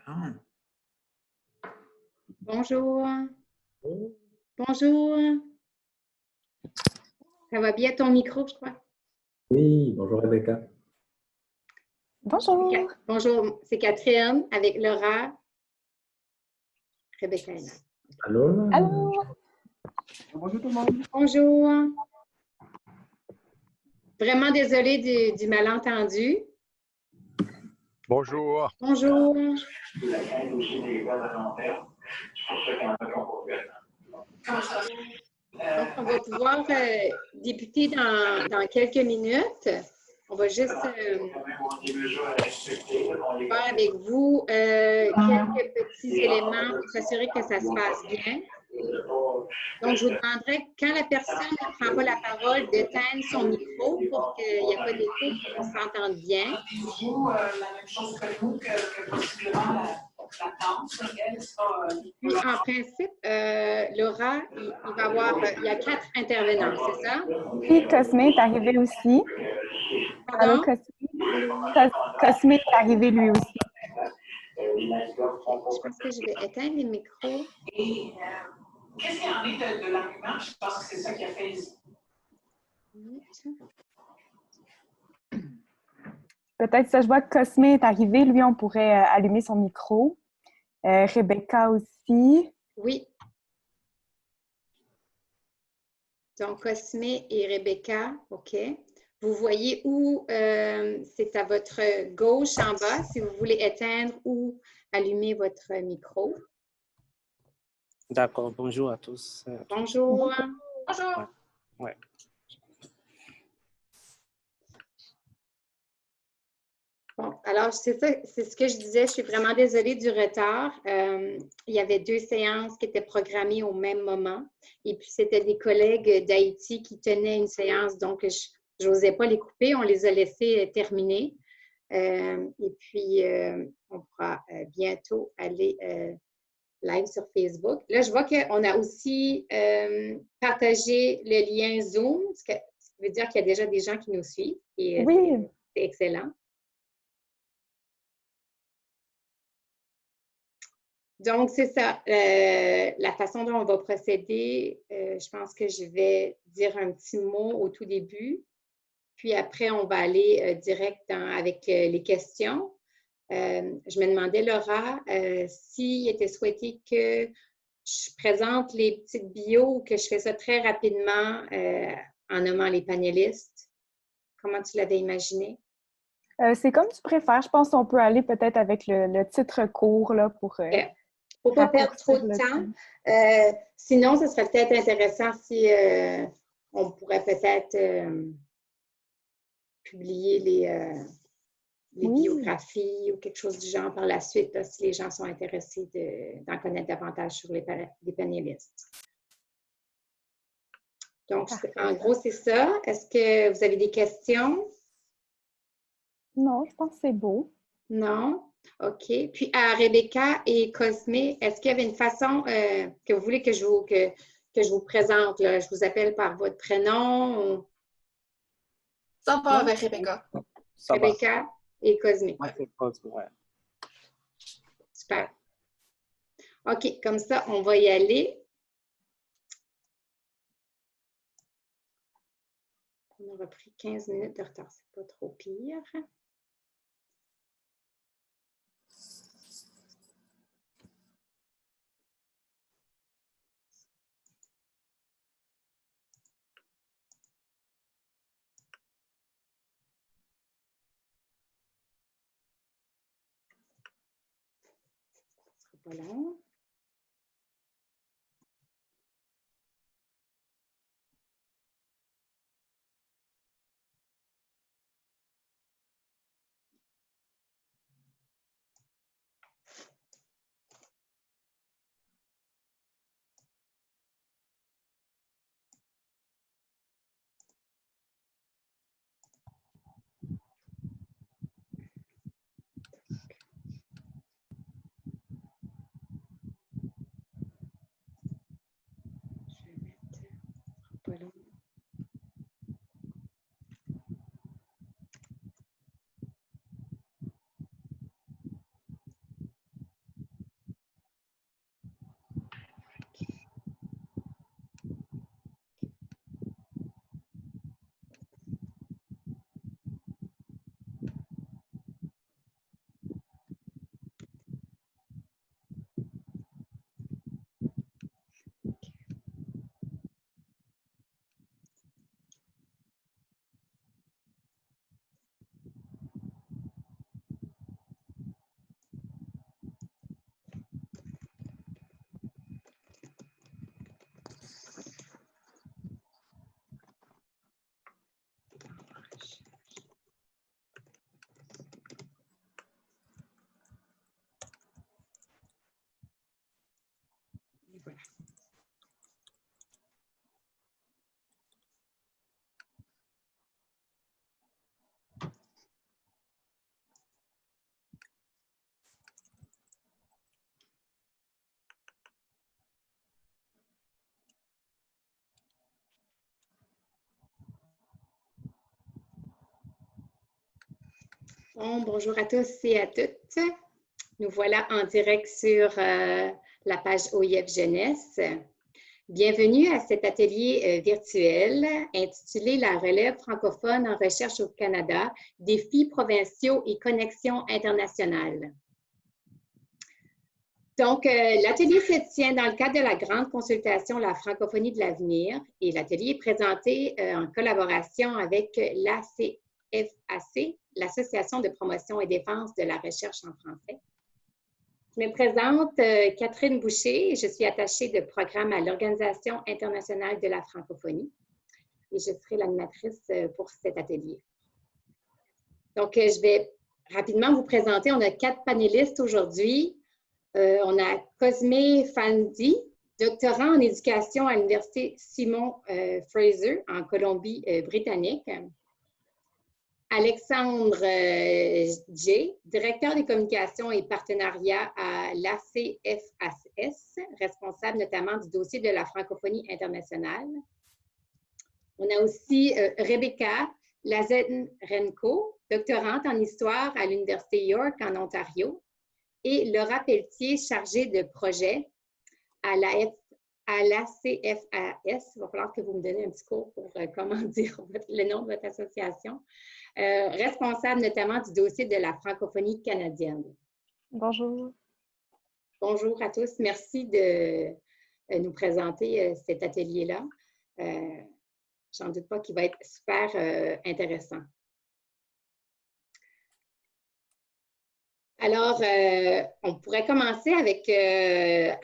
Ah. Bonjour. Bonjour. Ça va bien ton micro, je crois? Oui, bonjour Rebecca. Bonjour. Bonjour, c'est Catherine avec Laura. Rebecca est là. Allô? Allô. Bonjour tout le monde. Bonjour. Vraiment désolée du malentendu. Bonjour. Bonjour. Donc, on va pouvoir débuter dans quelques minutes. On va juste voir avec vous quelques petits éléments pour s'assurer que ça se passe bien. Donc, je vous demanderai, quand la personne ne prend pas la parole, d'éteindre son micro pour qu'il n'y ait pas d'écho et qu'on s'entende bien. Vous, la même chose que nous, que possiblement la danse, elle sera... Puis, en principe, Laura, il va avoir, il y a 4 intervenants, c'est ça? Puis Cosme est arrivé aussi. Pardon? Allô, Cosme est arrivé lui aussi. Je pense que je vais éteindre les micros. Et qu'est-ce qu'il y en est de l'argument? Je pense que c'est ça qui a fait... Peut-être ça, je vois que Cosme est arrivé. Lui, on pourrait allumer son micro. Rebecca aussi. Oui. Donc, Cosme et Rebecca, OK. Vous voyez où c'est à votre gauche en bas, si vous voulez éteindre ou allumer votre micro. D'accord, bonjour à tous. Bonjour. Bonjour! Ouais. Bon, alors, c'est ça, c'est ce que je disais. Je suis vraiment désolée du retard. Il y avait 2 séances qui étaient programmées au même moment. Et puis, c'était des collègues d'Haïti qui tenaient une séance, donc je n'osais pas les couper. On les a laissés terminer. Et puis, on pourra bientôt aller live sur Facebook. Là, je vois qu'on a aussi partagé le lien Zoom, ce qui veut dire qu'il y a déjà des gens qui nous suivent. Et Oui. c'est excellent. Donc, c'est ça. La façon dont on va procéder, je pense que je vais dire un petit mot au tout début. Puis après, on va aller direct avec les questions. Je me demandais, Laura, s'il était souhaité que je présente les petites bios ou que je fais ça très rapidement en nommant les panélistes. Comment tu l'avais imaginé? C'est comme tu préfères. Je pense qu'on peut aller peut-être avec le titre court là, pour ne faut pas perdre trop de temps. Sinon, ce serait peut-être intéressant si on pourrait peut-être publier les biographies ou quelque chose du genre par la suite, là, si les gens sont intéressés d'en connaître davantage sur les panélistes. Donc, en gros, c'est ça. Est-ce que vous avez des questions? Non, je pense que c'est beau. Non? OK. Puis, à Rebecca et Cosme, est-ce qu'il y avait une façon que vous voulez que je vous présente? Là? Je vous appelle par votre prénom? Ou... Ça va avec Rebecca. Ça Rebecca et Cosme. Ouais. Super. OK, comme ça, on va y aller. On aura pris 15 minutes de retard, c'est pas trop pire. Ça sera pas long. Voilà. Bon, bonjour à tous et à toutes. Nous voilà en direct sur la page OIF Jeunesse. Bienvenue à cet atelier virtuel intitulé La relève francophone en recherche au Canada, défis provinciaux et connexions internationales. Donc, l'atelier se tient dans le cadre de la grande consultation La francophonie de l'avenir et l'atelier est présenté en collaboration avec l'ACFAC, l'Association de promotion et défense de la recherche en français. Je me présente Catherine Boucher, je suis attachée de programme à l'Organisation internationale de la francophonie et je serai l'animatrice pour cet atelier. Donc, je vais rapidement vous présenter, on a 4 panélistes aujourd'hui. On a Cosme Fandi, doctorant en éducation à l'Université Simon Fraser en Colombie-Britannique. Alexandre J., directeur des communications et partenariats à l'ACFAS, responsable notamment du dossier de la francophonie internationale. On a aussi Rebecca Lazenrenko, doctorante en histoire à l'Université York en Ontario, et Laura Pelletier, chargée de projet à l'ACFAS. Il va falloir que vous me donniez un petit cours pour comment dire le nom de votre association. Responsable notamment du dossier de la francophonie canadienne. Bonjour. Bonjour à tous. Merci de nous présenter cet atelier-là. J'en doute pas qu'il va être super intéressant. Alors, on pourrait commencer avec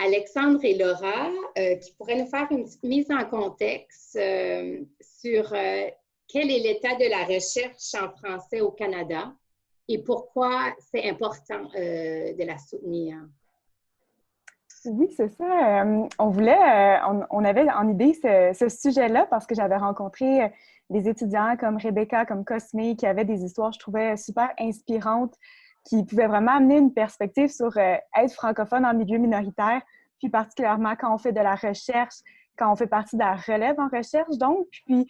Alexandre et Laura qui pourraient nous faire une petite mise en contexte sur quel est l'état de la recherche en français au Canada et pourquoi c'est important de la soutenir. Oui, c'est ça. On avait en idée ce sujet-là parce que j'avais rencontré des étudiants comme Rebecca, comme Cosme, qui avaient des histoires, je trouvais, super inspirantes, qui pouvaient vraiment amener une perspective sur être francophone en milieu minoritaire, puis particulièrement quand on fait de la recherche, quand on fait partie de la relève en recherche. Donc, puis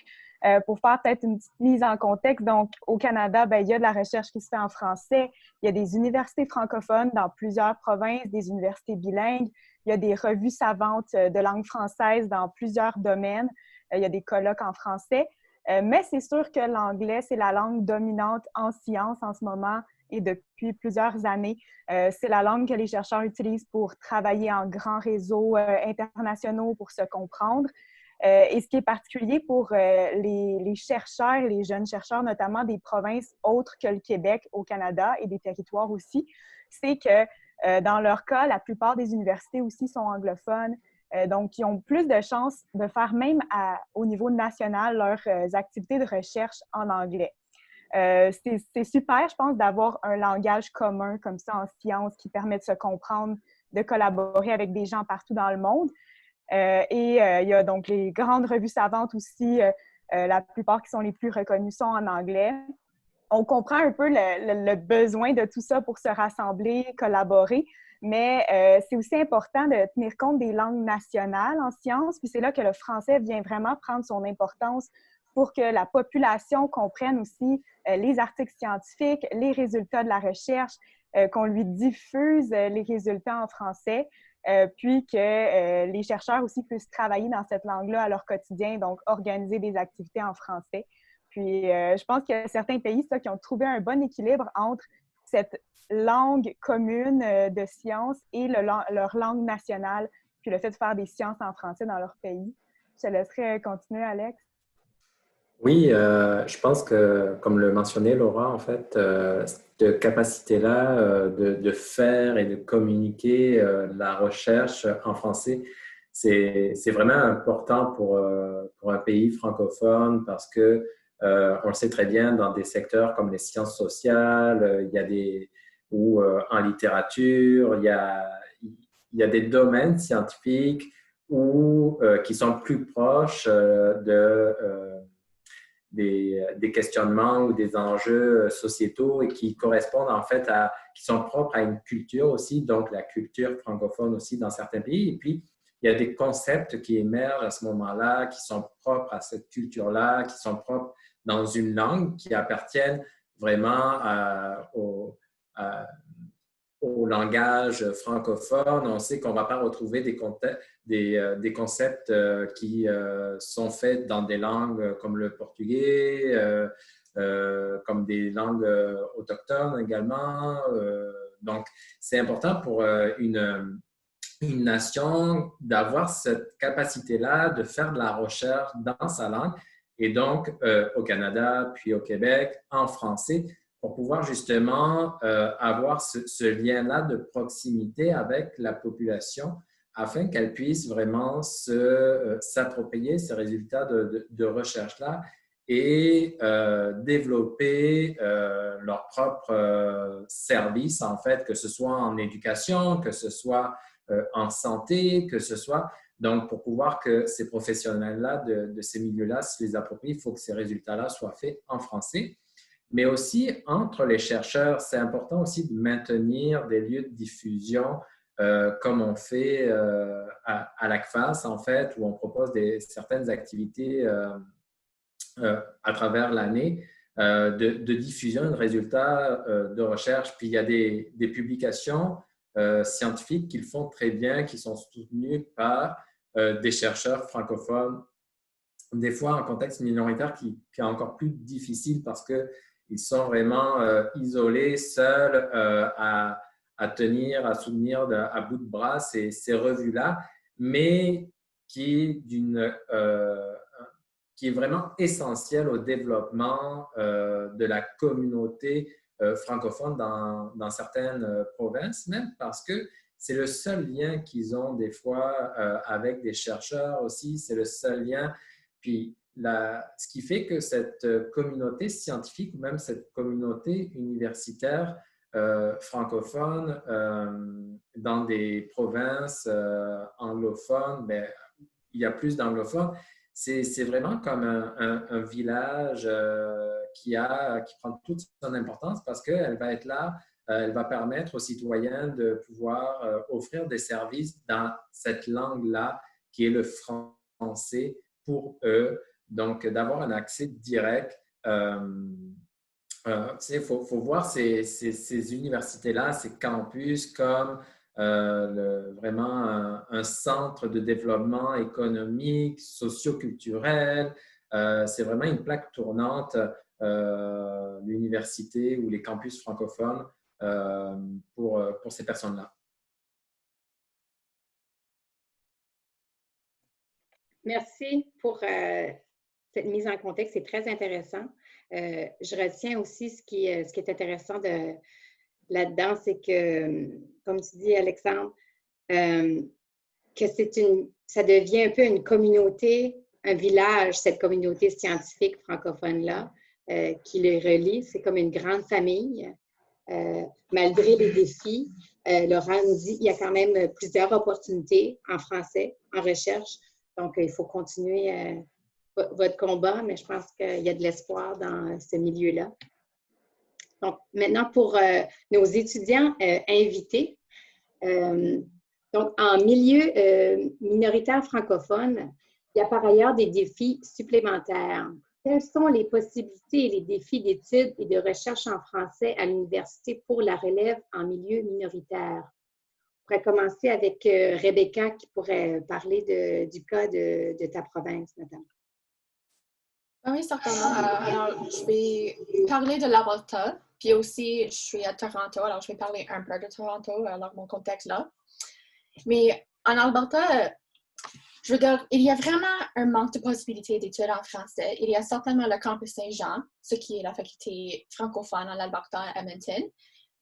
pour faire peut-être une petite mise en contexte, donc au Canada, bien, il y a de la recherche qui se fait en français, il y a des universités francophones dans plusieurs provinces, des universités bilingues, il y a des revues savantes de langue française dans plusieurs domaines, il y a des colloques en français, mais c'est sûr que l'anglais, c'est la langue dominante en sciences en ce moment et depuis plusieurs années. C'est la langue que les chercheurs utilisent pour travailler en grands réseaux internationaux, pour se comprendre. Et ce qui est particulier pour les chercheurs, les jeunes chercheurs, notamment des provinces autres que le Québec au Canada et des territoires aussi, c'est que dans leur cas, la plupart des universités aussi sont anglophones. Donc, ils ont plus de chances de faire même au niveau national leurs activités de recherche en anglais. C'est super, je pense, d'avoir un langage commun comme ça en sciences qui permet de se comprendre, de collaborer avec des gens partout dans le monde. Il y a donc les grandes revues savantes aussi, la plupart qui sont les plus reconnues sont en anglais. On comprend un peu le besoin de tout ça pour se rassembler, collaborer, mais c'est aussi important de tenir compte des langues nationales en sciences, puis c'est là que le français vient vraiment prendre son importance pour que la population comprenne aussi les articles scientifiques, les résultats de la recherche, qu'on lui diffuse les résultats en français, puis que les chercheurs aussi puissent travailler dans cette langue-là à leur quotidien, donc organiser des activités en français. Puis je pense qu'il y a certains pays qui ont trouvé un bon équilibre entre cette langue commune de sciences et leur langue nationale, puis le fait de faire des sciences en français dans leur pays. Je te laisserai continuer, Alex. Oui, je pense que, comme le mentionnait Laura, en fait, cette capacité-là de faire et de communiquer la recherche en français, c'est vraiment important pour un pays francophone parce que, on le sait très bien, dans des secteurs comme les sciences sociales, il y a ou en littérature, il y a des domaines scientifiques ou qui sont plus proches des questionnements ou des enjeux sociétaux et qui correspondent en fait qui sont propres à une culture aussi, donc la culture francophone aussi dans certains pays. Et puis, il y a des concepts qui émergent à ce moment-là, qui sont propres à cette culture-là, qui sont propres dans une langue, qui appartiennent vraiment au langage francophone. On sait qu'on ne va pas retrouver des concepts qui sont faits dans des langues comme le portugais, comme des langues autochtones également. Donc, c'est important pour une nation d'avoir cette capacité-là de faire de la recherche dans sa langue. Et donc, au Canada, puis au Québec, en français, pour pouvoir justement avoir ce lien-là de proximité avec la population afin qu'elle puisse vraiment s'approprier ces résultats de recherche-là et développer leur propre service, en fait, que ce soit en éducation, que ce soit en santé, que ce soit. Donc, pour pouvoir que ces professionnels-là de ces milieux-là se les approprient, il faut que ces résultats-là soient faits en français. Mais aussi, entre les chercheurs, c'est important aussi de maintenir des lieux de diffusion comme on fait à l'ACFAS, en fait, où on propose certaines activités à travers l'année de diffusion de résultats de recherche. Puis, il y a des publications scientifiques qu'ils font très bien, qui sont soutenues par des chercheurs francophones, des fois en contexte minoritaire qui est encore plus difficile parce qu'ils sont vraiment isolés, seuls à tenir, à soutenir à bout de bras ces revues-là, mais qui est vraiment essentiel au développement de la communauté francophone dans certaines provinces, même parce que c'est le seul lien qu'ils ont des fois avec des chercheurs aussi, c'est le seul lien. Puis, ce qui fait que cette communauté scientifique ou même cette communauté universitaire francophone dans des provinces anglophones, bien, il y a plus d'anglophones, c'est vraiment comme un village qui prend toute son importance parce qu'elle va être là, elle va permettre aux citoyens de pouvoir offrir des services dans cette langue-là qui est le français pour eux. Donc, d'avoir un accès direct. Il faut voir ces universités-là, ces campus comme vraiment un centre de développement économique, socio-culturel. C'est vraiment une plaque tournante, l'université ou les campus francophones pour ces personnes-là. Merci pour cette mise en contexte. C'est très intéressant. Je retiens aussi ce qui est intéressant là-dedans, c'est que, comme tu dis, Alexandre, que ça devient un peu une communauté, un village, cette communauté scientifique francophone-là, qui les relie. C'est comme une grande famille. Malgré les défis, Laurent nous dit qu'il y a quand même plusieurs opportunités en français, en recherche. Donc, il faut continuer votre combat, mais je pense qu'il y a de l'espoir dans ce milieu-là. Donc, maintenant, pour nos étudiants invités, donc, en milieu minoritaire francophone, il y a par ailleurs des défis supplémentaires. Quelles sont les possibilités et les défis d'études et de recherche en français à l'université pour la relève en milieu minoritaire? On pourrait commencer avec Rebecca qui pourrait parler du cas de ta province, notamment. Oui, certainement. Alors, je vais parler de l'Alberta, puis aussi, je suis à Toronto, alors je vais parler un peu de Toronto, alors mon contexte là. Mais en Alberta, je veux dire, il y a vraiment un manque de possibilités d'études en français. Il y a certainement le campus Saint-Jean, ce qui est la faculté francophone en Alberta à Edmonton.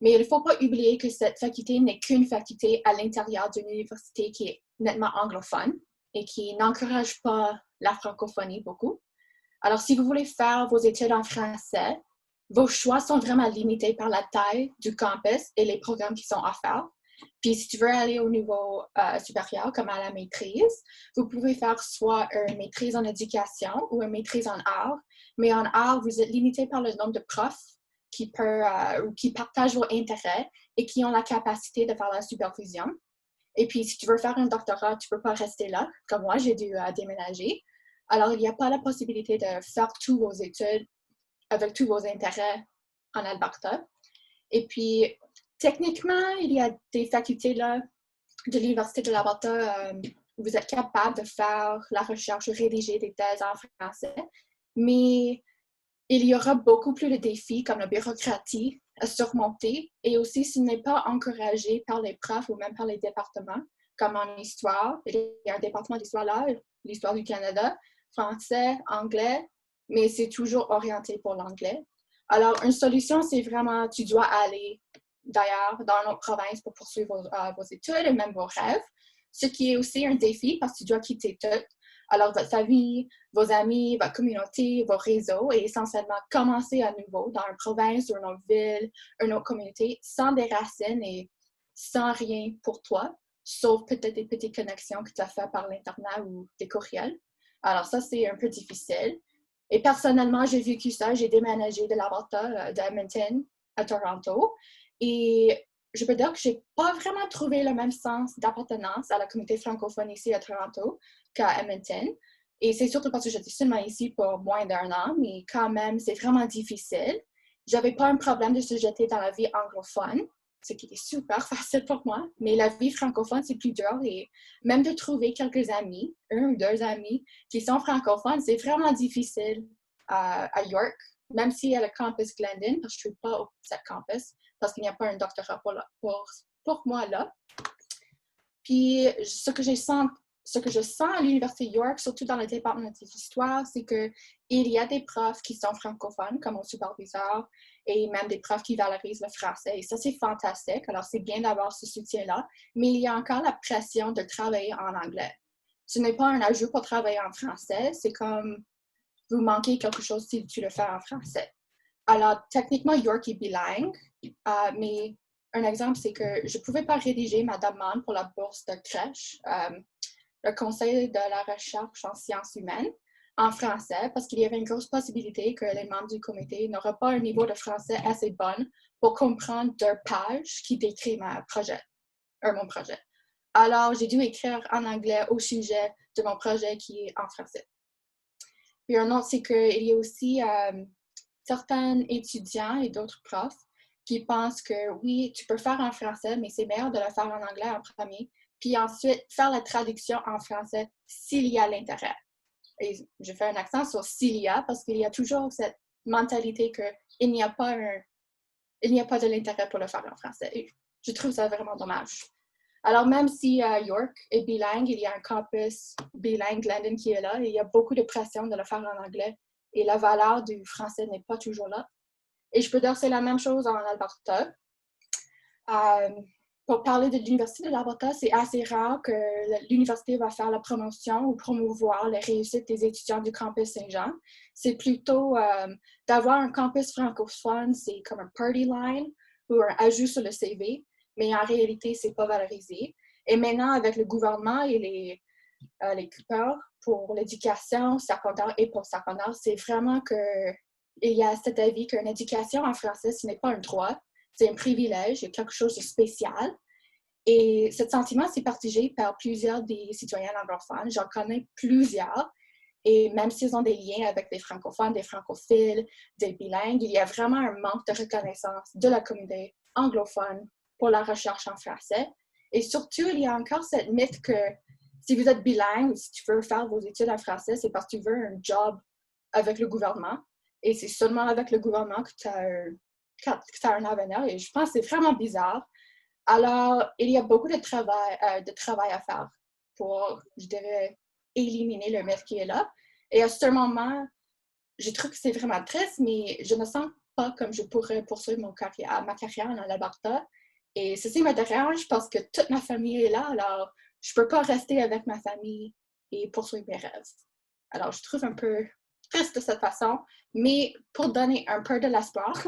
Mais il ne faut pas oublier que cette faculté n'est qu'une faculté à l'intérieur d'une université qui est nettement anglophone et qui n'encourage pas la francophonie beaucoup. Alors, si vous voulez faire vos études en français, vos choix sont vraiment limités par la taille du campus et les programmes qui sont offerts. Puis si tu veux aller au niveau supérieur, comme à la maîtrise, vous pouvez faire soit une maîtrise en éducation ou une maîtrise en art. Mais en art, vous êtes limité par le nombre de profs qui partagent vos intérêts et qui ont la capacité de faire la supervision. Et puis, si tu veux faire un doctorat, tu ne peux pas rester là. Comme moi, j'ai dû déménager. Alors, il n'y a pas la possibilité de faire tous vos études avec tous vos intérêts en Alberta. Et puis, techniquement, il y a des facultés là, de l'Université de l'Alberta où vous êtes capable de faire la recherche, rédiger des thèses en français. Mais il y aura beaucoup plus de défis comme la bureaucratie à surmonter et aussi ce n'est pas encouragé par les profs ou même par les départements, comme en histoire. Il y a un département d'histoire là, l'histoire du Canada, français, anglais, mais c'est toujours orienté pour l'anglais. Alors, une solution, c'est vraiment, tu dois aller d'ailleurs dans une autre province pour poursuivre vos études et même vos rêves, ce qui est aussi un défi parce que tu dois quitter tout. Alors, votre famille, vos amis, votre communauté, vos réseaux et essentiellement commencer à nouveau dans une province ou une autre ville, une autre communauté, sans des racines et sans rien pour toi, sauf peut-être des petites connexions que tu as faites par l'Internet ou des courriels. Alors, ça, c'est un peu difficile. Et personnellement, j'ai vécu ça. J'ai déménagé de l'Alberta, d'Edmonton à Toronto. Et je peux dire que je n'ai pas vraiment trouvé le même sens d'appartenance à la communauté francophone ici à Toronto qu'à Edmonton. Et c'est surtout parce que j'étais seulement ici pour moins d'1 an, mais quand même, c'est vraiment difficile. J'avais pas un problème de se jeter dans la vie anglophone, ce qui était super facile pour moi, mais la vie francophone, c'est plus dur et même de trouver quelques amis, 1 ou 2 amis qui sont francophones, c'est vraiment difficile à York, même s'il y a le campus Glendon, parce que je ne suis pas au campus, parce qu'il n'y a pas un doctorat pour moi là. Puis, ce que je sens à l'Université York, surtout dans le département d'histoire, c'est qu'il y a des profs qui sont francophones, comme mon superviseur, et même des profs qui valorisent le français. Et ça, c'est fantastique. Alors, c'est bien d'avoir ce soutien-là. Mais il y a encore la pression de travailler en anglais. Ce n'est pas un ajout pour travailler en français. C'est comme vous manquez quelque chose si tu le fais en français. Alors, techniquement, York est bilingue, mais un exemple, c'est que je ne pouvais pas rédiger ma demande pour la bourse de crèche, le Conseil de la recherche en sciences humaines, en français, parce qu'il y avait une grosse possibilité que les membres du comité n'auraient pas un niveau de français assez bon pour comprendre 2 pages qui décrit mon projet. Alors, j'ai dû écrire en anglais au sujet de mon projet qui est en français. Puis un autre, c'est qu'il y a aussi certains étudiants et d'autres profs qui pensent que oui, tu peux faire en français, mais c'est meilleur de le faire en anglais en premier, puis ensuite faire la traduction en français s'il y a l'intérêt. Et je fais un accent sur s'il y a, parce qu'il y a toujours cette mentalité qu'il n'y a pas de l'intérêt pour le faire en français. Et je trouve ça vraiment dommage. Alors, même si York est bilingue, il y a un campus bilingue Glendon qui est là, et il y a beaucoup de pression de le faire en anglais, et la valeur du français n'est pas toujours là. Et je peux dire que c'est la même chose en Alberta. Pour parler de l'Université de l'Alberta, c'est assez rare que l'université va faire la promotion ou promouvoir les réussites des étudiants du campus Saint-Jean. C'est plutôt d'avoir un campus francophone, c'est comme un party line ou un ajout sur le CV, mais en réalité, c'est pas valorisé. Et maintenant, avec le gouvernement et les coupeurs pour l'éducation secondaire et postsecondaire, c'est vraiment qu'il y a cet avis qu'une éducation en français, ce n'est pas un droit, c'est un privilège, c'est quelque chose de spécial. Et ce sentiment, c'est partagé par plusieurs des citoyens anglophones. J'en connais plusieurs. Et même s'ils ont des liens avec des francophones, des francophiles, des bilingues, il y a vraiment un manque de reconnaissance de la communauté anglophone pour la recherche en français. Et surtout, il y a encore cette mythe que si vous êtes bilingue, si tu veux faire vos études en français, c'est parce que tu veux un job avec le gouvernement. Et c'est seulement avec le gouvernement que tu as un avenir. Et je pense que c'est vraiment bizarre. Alors, il y a beaucoup de travail à faire pour, je dirais, éliminer le mythe qui est là. Et à ce moment, je trouve que c'est vraiment triste, mais je ne sens pas comme je pourrais poursuivre ma carrière en Alberta. Et ceci me dérange parce que toute ma famille est là, alors je ne peux pas rester avec ma famille et poursuivre mes rêves. Alors, je trouve un peu triste de cette façon, mais pour donner un peu de l'espoir,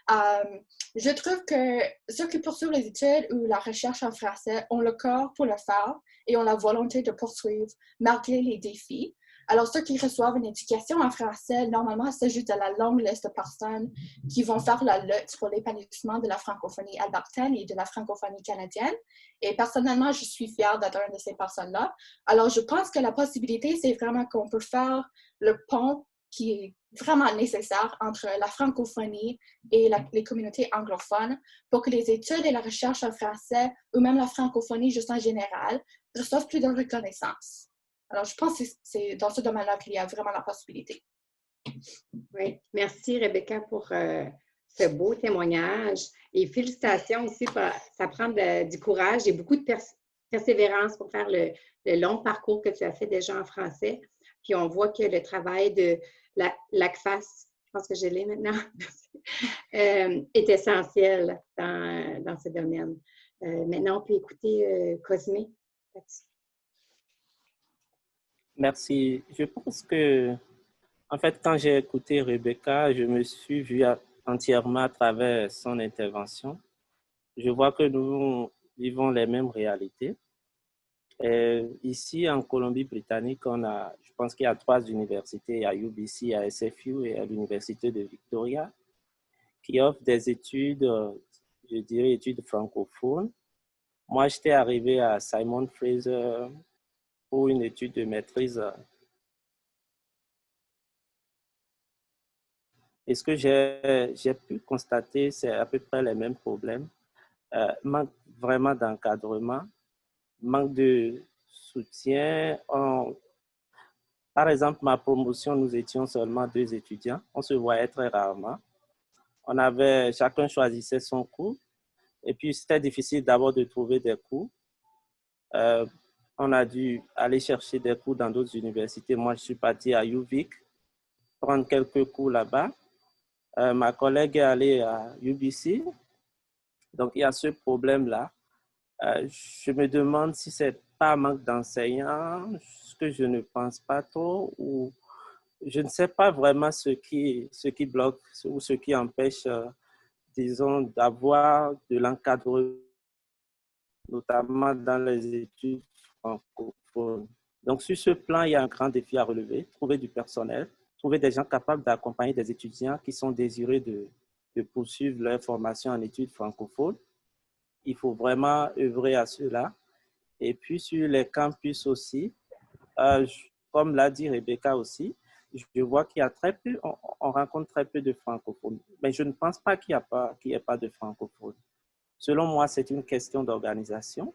Je trouve que ceux qui poursuivent les études ou la recherche en français ont le corps pour le faire et ont la volonté de poursuivre malgré les défis. Alors, ceux qui reçoivent une éducation en français, normalement, c'est juste de la longue liste de personnes qui vont faire la lutte pour l'épanouissement de la francophonie albertaine et de la francophonie canadienne. Et personnellement, je suis fière d'être une de ces personnes-là. Alors, je pense que la possibilité, c'est vraiment qu'on peut faire le pont qui est vraiment nécessaire entre la francophonie et les communautés anglophones pour que les études et la recherche en français, ou même la francophonie juste en général, reçoivent plus de reconnaissance. Alors, je pense que c'est dans ce domaine-là qu'il y a vraiment la possibilité. Oui, merci Rebecca pour ce beau témoignage et félicitations aussi. Ça prend du courage et beaucoup de persévérance pour faire le long parcours que tu as fait déjà en français. Puis on voit que le travail de l'ACFAS, je pense que je l'ai maintenant, est essentiel dans ce domaine. Maintenant, on peut écouter Cosme. Merci. Je pense que, en fait, quand j'ai écouté Rebecca, je me suis vu entièrement à travers son intervention. Je vois que nous vivons les mêmes réalités. Et ici, en Colombie-Britannique, je pense qu'il y a 3 universités. Il y a UBC, il y a SFU et l'Université de Victoria qui offrent des études, je dirais, études francophones. Moi, j'étais arrivé à Simon Fraser pour une étude de maîtrise. Et ce que j'ai pu constater, c'est à peu près les mêmes problèmes. Manque vraiment d'encadrement, manque de soutien. Par exemple, ma promotion, nous étions seulement 2 étudiants. On se voyait très rarement. Chacun choisissait son cours. Et puis, c'était difficile d'abord de trouver des cours. On a dû aller chercher des cours dans d'autres universités. Moi, je suis parti à UVic, prendre quelques cours là-bas. Ma collègue est allée à UBC. Donc, il y a ce problème-là. Je me demande si ce n'est pas un manque d'enseignants, ce que je ne pense pas trop, ou je ne sais pas vraiment ce qui bloque ou ce qui empêche, disons, d'avoir de l'encadrement, notamment dans les études francophones. Donc, sur ce plan, il y a un grand défi à relever, trouver du personnel, trouver des gens capables d'accompagner des étudiants qui sont désireux de poursuivre leur formation en études francophones. Il faut vraiment œuvrer à cela. Et puis, sur les campus aussi, comme l'a dit Rebecca aussi, je vois qu'il y a très peu, on rencontre très peu de francophones. Mais je ne pense pas qu'il n'y ait pas de francophones. Selon moi, c'est une question d'organisation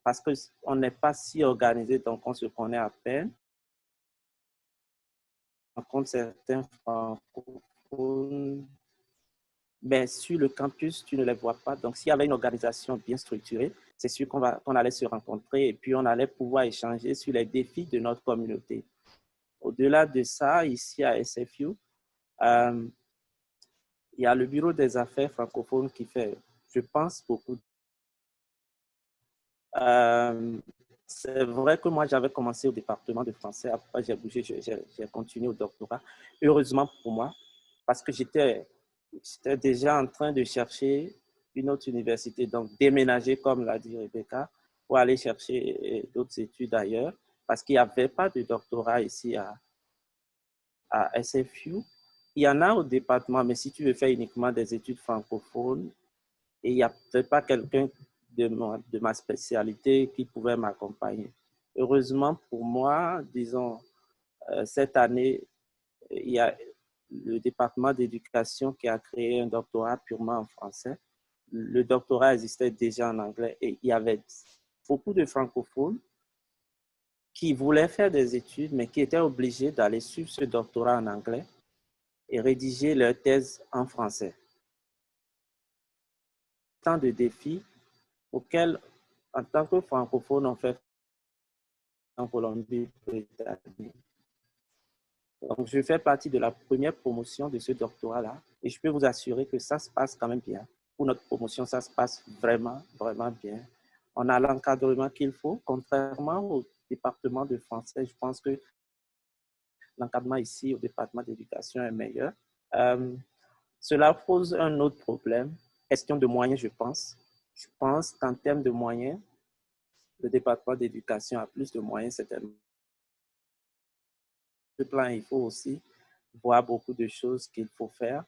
parce qu'on n'est pas si organisé, donc on se connaît à peine. On rencontre certains francophones, mais sur le campus, tu ne les vois pas. Donc, s'il y avait une organisation bien structurée, c'est sûr qu'on allait se rencontrer et puis on allait pouvoir échanger sur les défis de notre communauté. Au-delà de ça, ici à SFU, il y a le Bureau des affaires francophones qui fait, je pense, beaucoup. C'est vrai que moi, j'avais commencé au département de français. Après, j'ai bougé, j'ai continué au doctorat. Heureusement pour moi, parce que j'étais déjà en train de chercher une autre université, donc déménager, comme l'a dit Rebecca, pour aller chercher d'autres études ailleurs, parce qu'il n'y avait pas de doctorat ici à SFU. Il y en a au département, mais si tu veux faire uniquement des études francophones, et il n'y a peut-être pas quelqu'un de ma spécialité qui pouvait m'accompagner. Heureusement pour moi, disons, cette année, il y a le département d'éducation qui a créé un doctorat purement en français. Le doctorat existait déjà en anglais et il y avait beaucoup de francophones qui voulaient faire des études, mais qui étaient obligés d'aller suivre ce doctorat en anglais et rédiger leur thèse en français. Tant de défis auxquels, en tant que francophone, on fait en Colombie-Britannique. Donc, je fais partie de la première promotion de ce doctorat-là et je peux vous assurer que ça se passe quand même bien. Pour notre promotion, ça se passe vraiment, vraiment bien. On a l'encadrement qu'il faut, contrairement au département de français. Je pense que l'encadrement ici au département d'éducation est meilleur. Cela pose un autre problème, question de moyens, je pense. Je pense qu'en termes de moyens, le département d'éducation a plus de moyens, certainement. Ce plan, il faut aussi voir beaucoup de choses qu'il faut faire.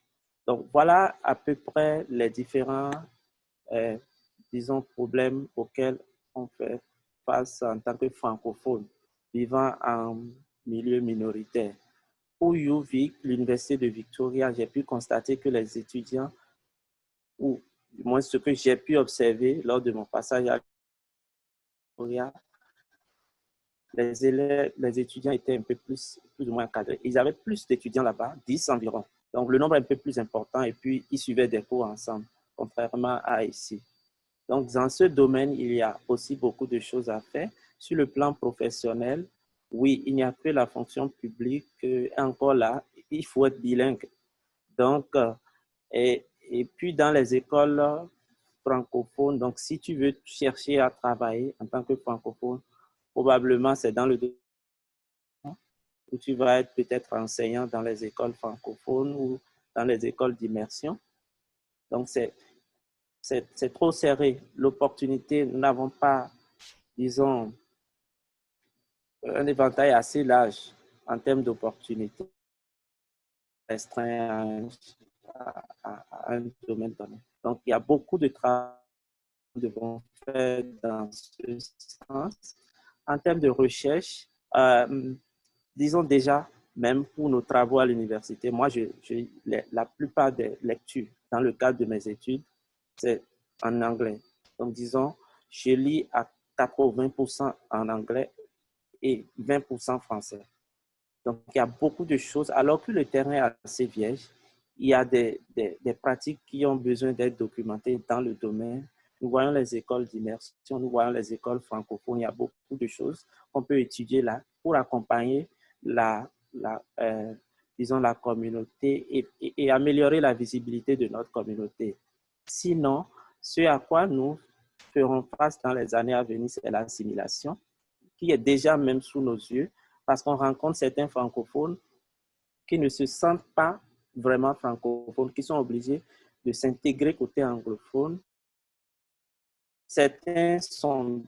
Donc, voilà à peu près les différents, disons, problèmes auxquels on fait face en tant que francophone vivant en milieu minoritaire. Pour UVic, l'Université de Victoria, j'ai pu constater que les étudiants, ou du moins ce que j'ai pu observer lors de mon passage à Victoria, les étudiants étaient un peu plus ou moins encadrés. Ils avaient plus d'étudiants là-bas, 10 environ. Donc, le nombre est un peu plus important et puis ils suivaient des cours ensemble, contrairement à ici. Donc, dans ce domaine, il y a aussi beaucoup de choses à faire. Sur le plan professionnel, oui, il n'y a que la fonction publique. Encore là, il faut être bilingue. Donc, et puis dans les écoles francophones, donc si tu veux chercher à travailler en tant que francophone, probablement c'est dans le domaine où tu vas être peut-être enseignant dans les écoles francophones ou dans les écoles d'immersion. Donc, c'est trop serré. L'opportunité, nous n'avons pas, disons, un éventail assez large en termes d'opportunités restreint à un domaine donné. Donc, il y a beaucoup de travail que nous devons faire dans ce sens. En termes de recherche, disons déjà, même pour nos travaux à l'université, moi, la plupart des lectures dans le cadre de mes études, c'est en anglais. Donc, disons, je lis à 80% en anglais et 20% français. Donc, il y a beaucoup de choses. Alors que le terrain est assez vierge, il y a des pratiques qui ont besoin d'être documentées dans le domaine. Nous voyons les écoles d'immersion, nous voyons les écoles francophones. Il y a beaucoup de choses qu'on peut étudier là pour accompagner disons la communauté et améliorer la visibilité de notre communauté. Sinon, ce à quoi nous ferons face dans les années à venir, c'est l'assimilation, qui est déjà même sous nos yeux, parce qu'on rencontre certains francophones qui ne se sentent pas vraiment francophones, qui sont obligés de s'intégrer côté anglophone. Certains sont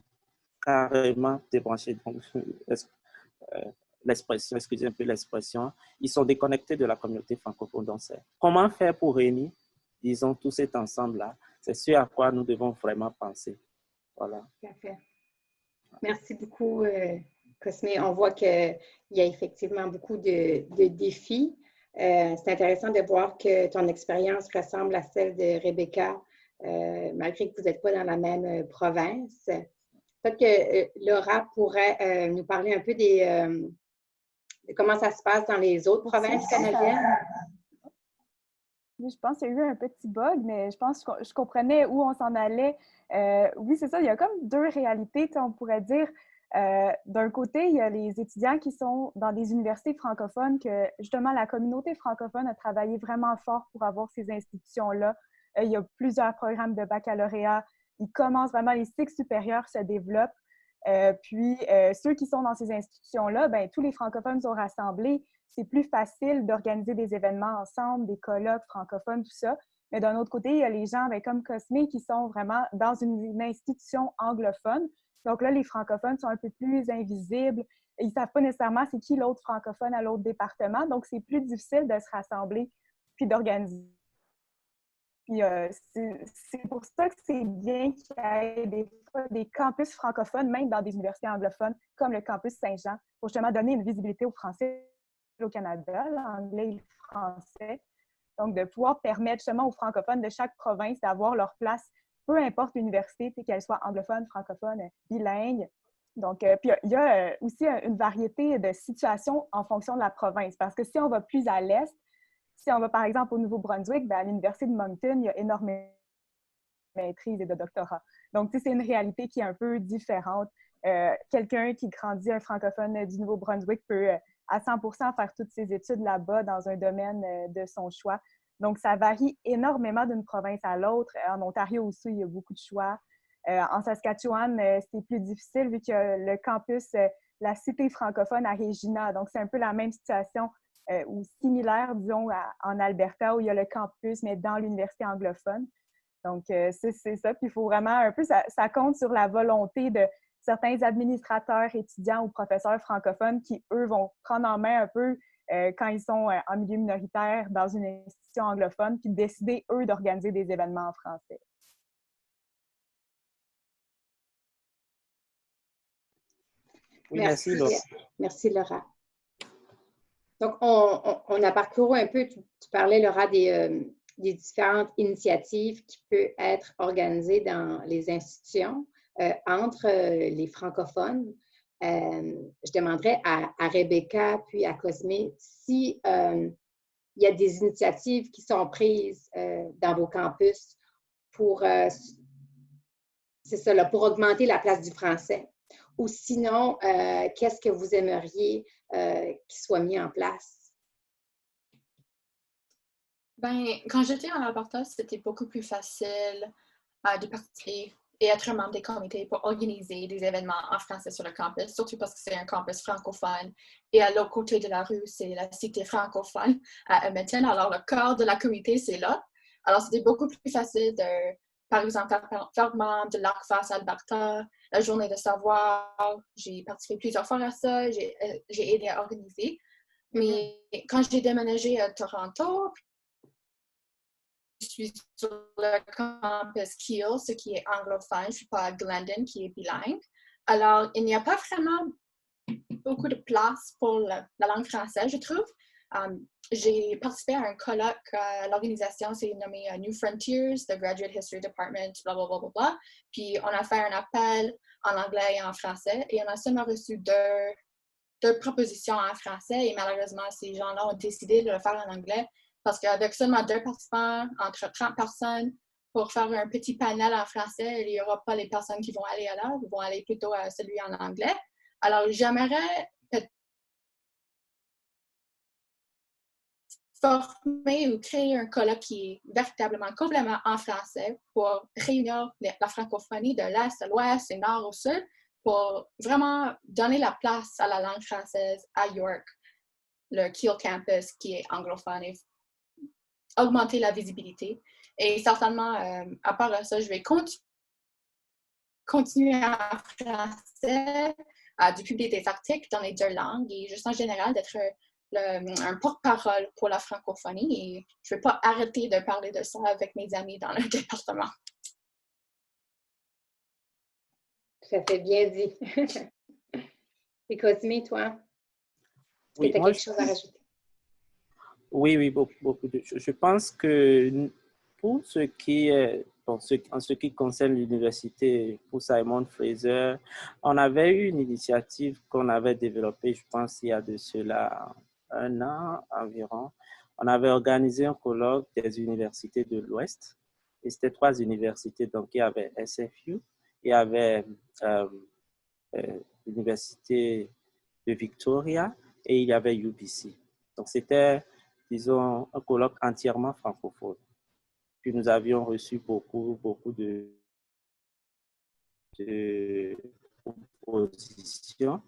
carrément débranchés. Donc, l'expression, excusez un peu l'expression, ils sont déconnectés de la communauté francophone. Donc, comment faire pour réunir, disons, tout cet ensemble-là? C'est ce à quoi nous devons vraiment penser. Voilà. Tout à fait. Merci beaucoup, Cosme. On voit qu'il y a effectivement beaucoup de défis. C'est intéressant de voir que ton expérience ressemble à celle de Rebecca, malgré que vous n'êtes pas dans la même province. Peut-être que Laura pourrait nous parler un peu de comment ça se passe dans les autres provinces canadiennes. Je pense qu'il y a eu un petit bug, mais je pense que je comprenais où on s'en allait. Oui, c'est ça, il y a comme deux réalités, on pourrait dire. D'un côté, il y a les étudiants qui sont dans des universités francophones que, justement, la communauté francophone a travaillé vraiment fort pour avoir ces institutions-là. Il y a plusieurs programmes de baccalauréat. Ils commencent vraiment, les cycles supérieurs se développent. Puis, ceux qui sont dans ces institutions-là, bien, tous les francophones sont rassemblés. C'est plus facile d'organiser des événements ensemble, des colloques francophones, tout ça. Mais d'un autre côté, il y a les gens comme Cosme qui sont vraiment dans une institution anglophone. Donc là, les francophones sont un peu plus invisibles. Ils ne savent pas nécessairement c'est qui l'autre francophone à l'autre département. Donc, c'est plus difficile de se rassembler puis d'organiser. Puis c'est pour ça que c'est bien qu'il y ait des campus francophones, même dans des universités anglophones, comme le campus Saint-Jean, pour justement donner une visibilité aux Français au Canada, l'anglais et le français. Donc, de pouvoir permettre justement aux francophones de chaque province d'avoir leur place, peu importe l'université, qu'elle soit anglophone, francophone, bilingue. Donc, puis il y a aussi une variété de situations en fonction de la province. Parce que si on va plus à l'est, si on va par exemple au Nouveau-Brunswick, bien, à l'Université de Moncton, il y a énormément de maîtrises et de doctorats. Donc, c'est une réalité qui est un peu différente. Quelqu'un qui grandit, un francophone du Nouveau-Brunswick peut à 100% faire toutes ses études là-bas dans un domaine de son choix. Donc, ça varie énormément d'une province à l'autre. En Ontario aussi, il y a beaucoup de choix. En Saskatchewan, c'est plus difficile vu que le campus, la cité francophone à Regina. Donc, c'est un peu la même situation ou similaire, disons, en Alberta, où il y a le campus, mais dans l'université anglophone. Donc, c'est ça. Puis il faut vraiment un peu, ça compte sur la volonté de certains administrateurs, étudiants ou professeurs francophones qui, eux, vont prendre en main un peu quand ils sont en milieu minoritaire dans une institution anglophone, puis décider, eux, d'organiser des événements en français. Oui, merci, Laura. Merci, Laura. Donc, on a parcouru un peu, tu parlais, Laura, des différentes initiatives qui peuvent être organisées dans les institutions entre les francophones. Je demanderais à Rebecca puis à Cosme si il y a des initiatives qui sont prises dans vos campus pour, c'est ça, là, pour augmenter la place du français. Ou sinon, qu'est-ce que vous aimeriez qu'il soit mis en place? Ben, quand j'étais en Alberta, c'était beaucoup plus facile de participer et être membre des comités pour organiser des événements en français sur le campus, surtout parce que c'est un campus francophone. Et à l'autre côté de la rue, c'est la cité francophone à Edmonton. Alors, le cœur de la communauté, c'est là. Alors, c'était beaucoup plus facile de, par exemple, faire membre de l'ARCFAS Alberta, la journée de savoir. J'ai participé plusieurs fois à ça, j'ai aidé à organiser. Mais quand j'ai déménagé à Toronto, je suis sur le campus Keele, ce qui est anglophone. Je ne suis pas à Glendon, qui est bilingue. Alors, il n'y a pas vraiment beaucoup de place pour la langue française, je trouve. J'ai participé à un colloque, l'organisation s'est nommée New Frontiers, the Graduate History Department, blablabla. Puis, on a fait un appel en anglais et en français et on a seulement reçu deux propositions en français et malheureusement, ces gens-là ont décidé de le faire en anglais. Parce qu'avec seulement 2 participants, entre 30 personnes, pour faire un petit panel en français, il n'y aura pas les personnes qui vont aller à là, ils vont aller plutôt à celui en anglais. Alors, j'aimerais former ou créer un colloque qui est véritablement complètement en français pour réunir la francophonie de l'Est à l'Ouest et Nord au Sud pour vraiment donner la place à la langue française à York, le Keele Campus qui est anglophone et augmenter la visibilité. Et certainement, à part de ça, je vais continuer en français, de publier des articles dans les 2 langues et juste en général d'être un porte-parole pour la francophonie. Et je ne vais pas arrêter de parler de ça avec mes amis dans le département. Ça fait bien dit. Et Cosme, toi, est-ce que tu as quelque chose à rajouter? Oui, beaucoup de choses. Je pense que pour ce qui est, en ce qui concerne l'université, pour Simon Fraser, on avait eu une initiative qu'on avait développée, je pense, il y a de cela 1 an environ. On avait organisé un colloque des universités de l'Ouest. Et c'était 3 universités. Donc, il y avait SFU, il y avait l'université de Victoria et il y avait UBC. Donc, c'était, disons, un colloque entièrement francophone. Puis nous avions reçu beaucoup de propositions.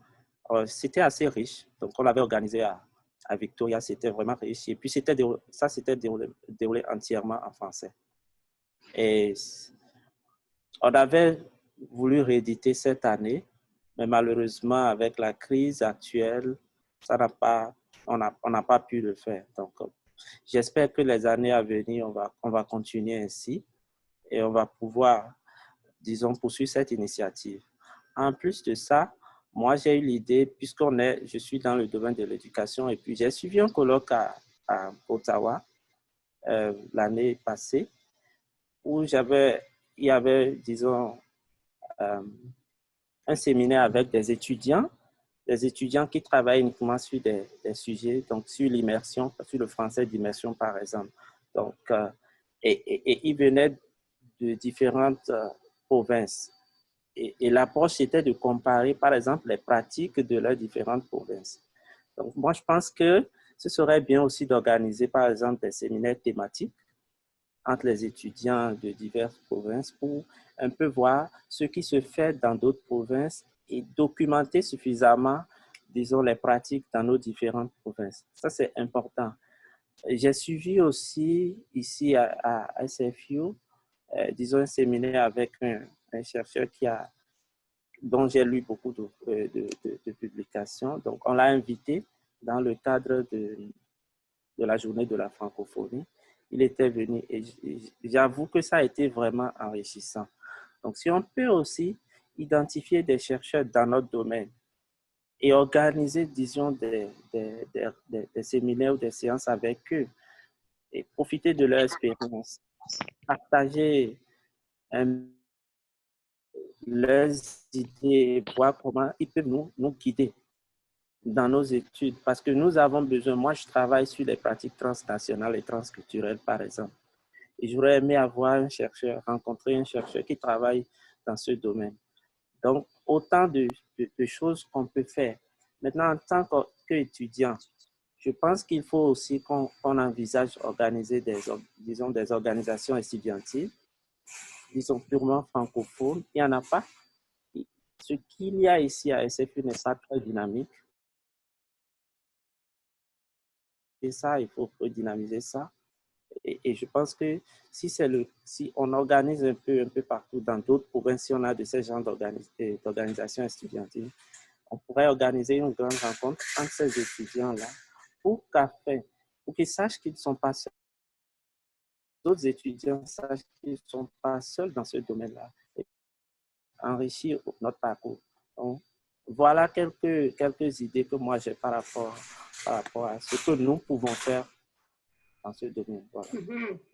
C'était assez riche. Donc, on l'avait organisé à Victoria, c'était vraiment riche. Et puis, ça s'était déroulé entièrement en français. Et on avait voulu rééditer cette année, mais malheureusement, avec la crise actuelle, on n'a pas pu le faire. Donc, j'espère que les années à venir, on va continuer ainsi et on va pouvoir, disons, poursuivre cette initiative. En plus de ça, moi, j'ai eu l'idée, je suis dans le domaine de l'éducation et puis j'ai suivi un colloque à Ottawa l'année passée où il y avait, disons, un séminaire avec des étudiants qui travaillent uniquement sur des sujets, donc sur l'immersion, sur le français d'immersion, par exemple. Donc, et ils venaient de différentes provinces. Et l'approche, c'était de comparer, par exemple, les pratiques de leurs différentes provinces. Donc, moi, je pense que ce serait bien aussi d'organiser, par exemple, des séminaires thématiques entre les étudiants de diverses provinces pour un peu voir ce qui se fait dans d'autres provinces et documenter suffisamment disons, les pratiques dans nos différentes provinces. Ça, c'est important. J'ai suivi aussi ici à SFU, disons, un séminaire avec un chercheur dont j'ai lu beaucoup de publications. Donc, on l'a invité dans le cadre de la journée de la francophonie. Il était venu et j'avoue que ça a été vraiment enrichissant. Donc, si on peut aussi identifier des chercheurs dans notre domaine et organiser, disons, des séminaires ou des séances avec eux et profiter de leur expérience, partager leurs idées, voir comment ils peuvent nous guider dans nos études. Parce que nous avons besoin, moi je travaille sur les pratiques transnationales et transculturelles, par exemple. Et j'aurais aimé rencontrer un chercheur qui travaille dans ce domaine. Donc, autant de choses qu'on peut faire. Maintenant, en tant qu'étudiant, je pense qu'il faut aussi qu'on envisage organiser des organisations estudiantiles, disons purement francophones. Il n'y en a pas. Ce qu'il y a ici à SFU n'est pas très dynamique. Et ça, il faut redynamiser ça. Et je pense que si on organise un peu partout dans d'autres provinces, si on a de ces genres d'organisations estudiantiles, on pourrait organiser une grande rencontre entre ces étudiants-là pour qu'ils sachent qu'ils ne sont pas seuls. D'autres étudiants sachent qu'ils ne sont pas seuls dans ce domaine-là. Et enrichir notre parcours. Donc, voilà quelques idées que moi j'ai par rapport à ce que nous pouvons faire dans ce domaine. Voilà.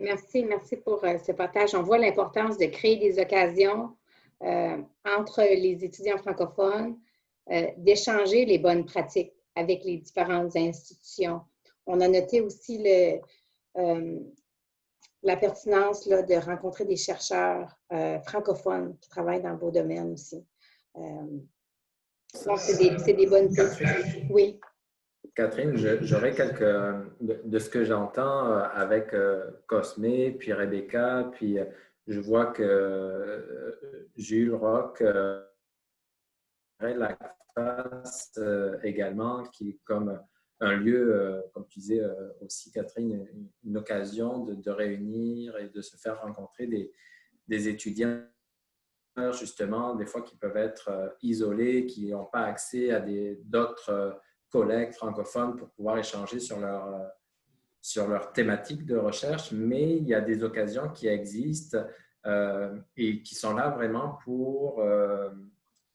Merci pour ce partage. On voit l'importance de créer des occasions entre les étudiants francophones, d'échanger les bonnes pratiques avec les différentes institutions. On a noté aussi la pertinence là, de rencontrer des chercheurs francophones qui travaillent dans vos domaines aussi. Donc, c'est des bonnes pistes. Oui. Catherine, j'aurais de ce que j'entends avec Cosmé, puis Rebecca, puis je vois que Jules Roch, la face également, qui est comme un lieu, comme tu disais aussi, Catherine, une occasion de réunir et de se faire rencontrer des étudiants, justement, des fois qui peuvent être isolés, qui n'ont pas accès à d'autres collègues francophones pour pouvoir échanger sur leur thématique de recherche, mais il y a des occasions qui existent et qui sont là vraiment pour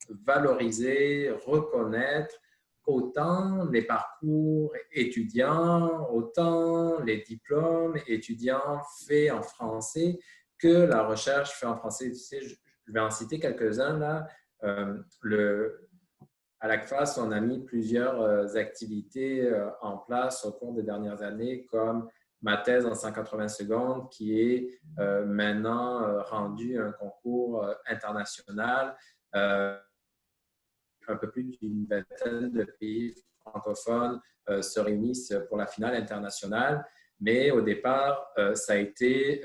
valoriser, reconnaître autant les parcours étudiants, autant les diplômes étudiants faits en français que la recherche faite en français. Tu sais, je vais en citer quelques-uns là. À l'ACFAS, on a mis plusieurs activités en place au cours des dernières années, comme ma thèse en 180 secondes, qui est maintenant rendue un concours international. Un peu plus d'une vingtaine de pays francophones se réunissent pour la finale internationale. Mais au départ, ça a été,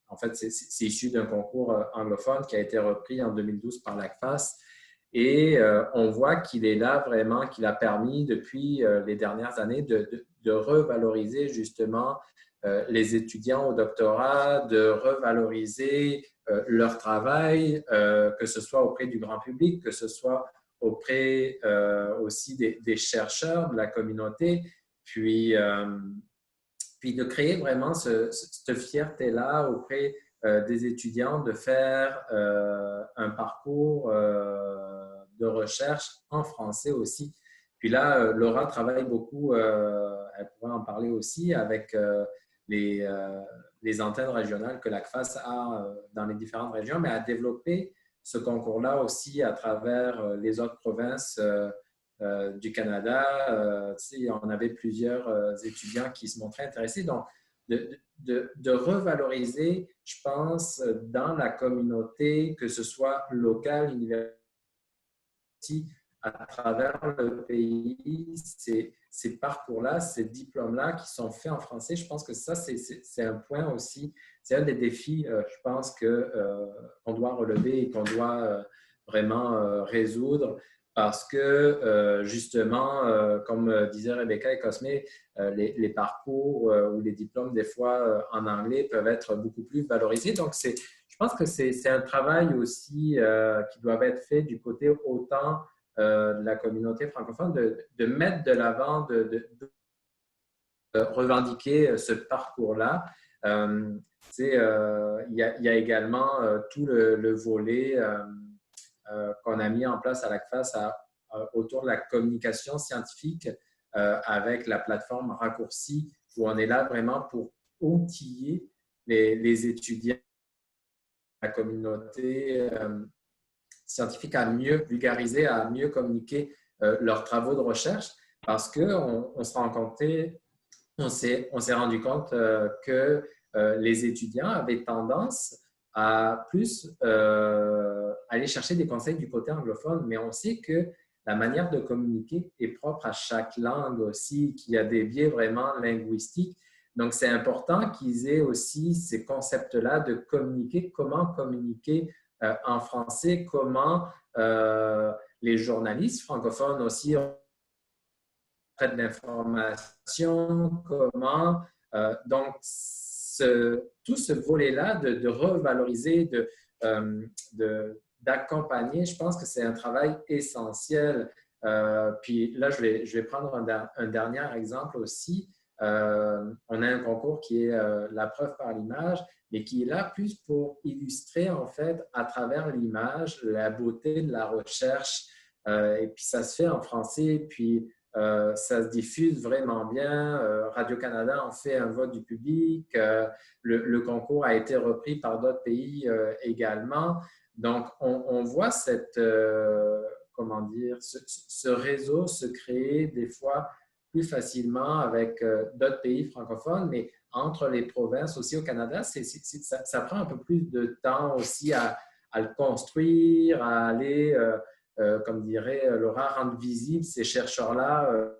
en fait, c'est issu d'un concours anglophone qui a été repris en 2012 par l'ACFAS. Et on voit qu'il est là vraiment, qu'il a permis depuis les dernières années de revaloriser justement les étudiants au doctorat, de revaloriser leur travail, que ce soit auprès du grand public, que ce soit auprès aussi des chercheurs de la communauté, puis de créer vraiment cette fierté-là auprès des étudiants de faire un parcours de recherche en français aussi. Puis là, Laura travaille beaucoup, elle pourrait en parler aussi, avec les antennes régionales que l'ACFAS a dans les différentes régions, mais à développer ce concours-là aussi à travers les autres provinces du Canada. On avait plusieurs étudiants qui se montraient intéressés. Donc, de revaloriser, je pense, dans la communauté, que ce soit locale, universitaire, à travers le pays, ces parcours-là, ces diplômes-là qui sont faits en français, je pense que ça, c'est un point aussi, c'est un des défis, je pense, qu'on doit relever et qu'on doit vraiment résoudre, parce que justement, comme disaient Rebecca et Cosme, les parcours ou les diplômes, des fois, en anglais peuvent être beaucoup plus valorisés. Donc, je pense que c'est un travail aussi qui doit être fait du côté autant de la communauté francophone, de mettre de l'avant, de revendiquer ce parcours-là. Il y a également tout le volet qu'on a mis en place à l'ACFAS autour de la communication scientifique avec la plateforme Raccourci, où on est là vraiment pour outiller les étudiants, la communauté scientifique à mieux vulgariser, à mieux communiquer leurs travaux de recherche, parce qu'on on s'est rendu compte que les étudiants avaient tendance à plus aller chercher des conseils du côté anglophone, mais on sait que la manière de communiquer est propre à chaque langue aussi, qu'il y a des biais vraiment linguistiques. Donc, c'est important qu'ils aient aussi ces concepts-là de communiquer, comment communiquer en français, comment les journalistes francophones aussi de l'information, comment. Donc, tout ce volet-là de revaloriser, d'accompagner, je pense que c'est un travail essentiel. Puis là, je vais prendre un dernier exemple aussi. On a un concours qui est la preuve par l'image, mais qui est là plus pour illustrer, en fait, à travers l'image, la beauté de la recherche. Et puis, ça se fait en français, puis ça se diffuse vraiment bien. Radio-Canada en fait un vote du public. Le concours a été repris par d'autres pays également. Donc, on voit comment dire, ce réseau se créer des fois plus facilement avec d'autres pays francophones, mais entre les provinces aussi au Canada, ça prend un peu plus de temps aussi à le construire, à aller, comme dirait Laura, rendre visibles ces chercheurs-là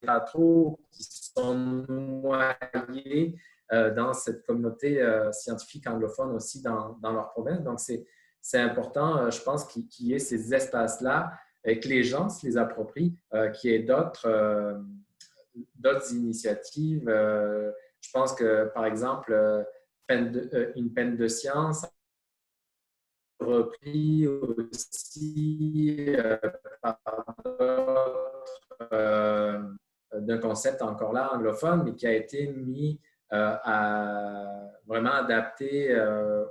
pas trop, qui sont noyés dans cette communauté scientifique anglophone aussi dans leur province. Donc, c'est important, je pense, qu'il y ait ces espaces-là et que les gens se les approprient, qu'il y ait d'autres initiatives. Je pense que, par exemple, une peine de science repris aussi par d'autres d'un concept encore là anglophone, mais qui a été mis vraiment adapté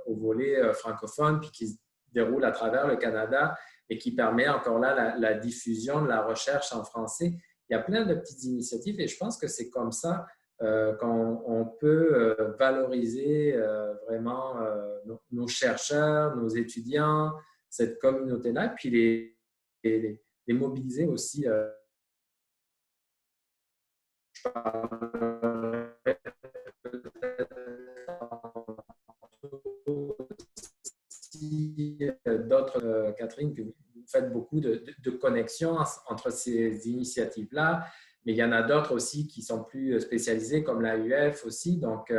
au volet francophone, puis qui se déroule à travers le Canada et qui permet encore là la diffusion de la recherche en français. Il y a plein de petites initiatives et je pense que c'est comme ça qu'on peut valoriser vraiment nos chercheurs, nos étudiants, cette communauté-là, puis les mobiliser aussi. Je parlerai d'autres, Catherine, que vous faites beaucoup de connexions entre ces initiatives-là, mais il y en a d'autres aussi qui sont plus spécialisées, comme l'AUF aussi. Donc,